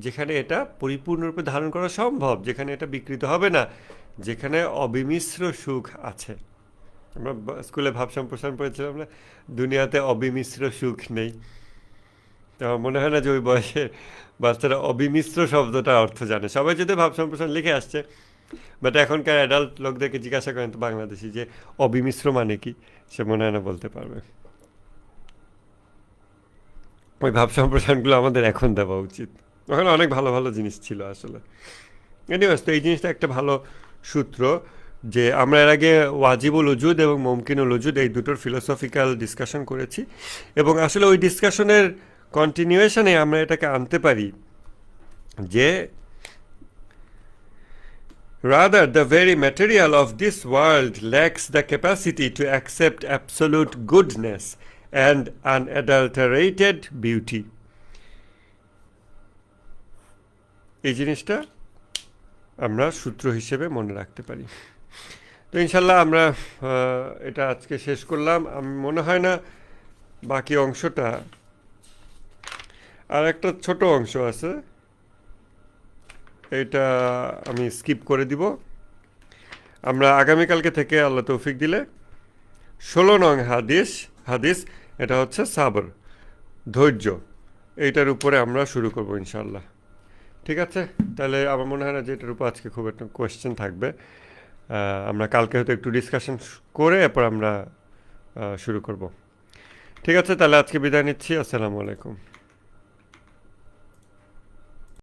যেখানে এটা পরিপূর্ণরূপে ধারণ করা সম্ভব, যেখানে এটা বিকৃত হবে না, যেখানে অবিমিশ্র সুখ আছে। আমরা স্কুলে ভাব সম্প্রসারণ পড়েছিলাম না, দুনিয়াতে অবিমিশ্র সুখ নেই। তো আমার মনে হয় না যে ওই বয়সে বাচ্চারা অবিমিশ্র শব্দটা অর্থ জানে। সবাই যদি ভাব সম্প্রসারণ লিখে আসছে, বাট এখনকার অ্যাডাল্ট লোকদেরকে জিজ্ঞাসা করেন তো বাংলাদেশি যে অবিমিশ্র মানে কি, সে মনে হয় না বলতে পারবে। ওই ভাব সম্প্রসারণগুলো আমাদের এখন দেওয়া উচিত। ওখানে অনেক ভালো ভালো জিনিস ছিল আসলে। এনিওয়েজ, তো এই জিনিসটা একটা ভালো সূত্র যে আমরা এর আগে ওয়াজিবুল উজুদ এবং মুমকিনুল উজুদ এই দুটোর ফিলোসফিক্যাল ডিসকাশন করেছি, এবং আসলে ওই ডিসকাশনের কন্টিনিউয়েশনে আমরা এটাকে আনতে পারি যে rather the very material of this world lacks the capacity to accept absolute goodness and unadulterated beauty. এই জিনিসটা আমরা সূত্র হিসেবে মনে রাখতে পারি। তো ইনশাল্লাহ আমরা এটা আজকে শেষ করলাম। আমি মনে হয় না বাকি অংশটা, আর একটা ছোট অংশ আছে, এটা আমি স্কিপ করে দিব। আমরা আগামীকালকে থেকে আল্লাহ তৌফিক দিলে 16 নং হাদিস, এটা হচ্ছে সাবর, ধৈর্য, এইটার উপরে আমরা শুরু করব ইনশাল্লাহ। ঠিক আছে, তাহলে আমার মনে হয় না যে এটার উপর আজকে খুব একটা কোয়েশ্চেন থাকবে। আমরা কালকে হয়তো একটু ডিসকাশন করে এরপর আমরা শুরু করব। ঠিক আছে, তাহলে আজকে বিদায় নিচ্ছি। আসসালামু আলাইকুম।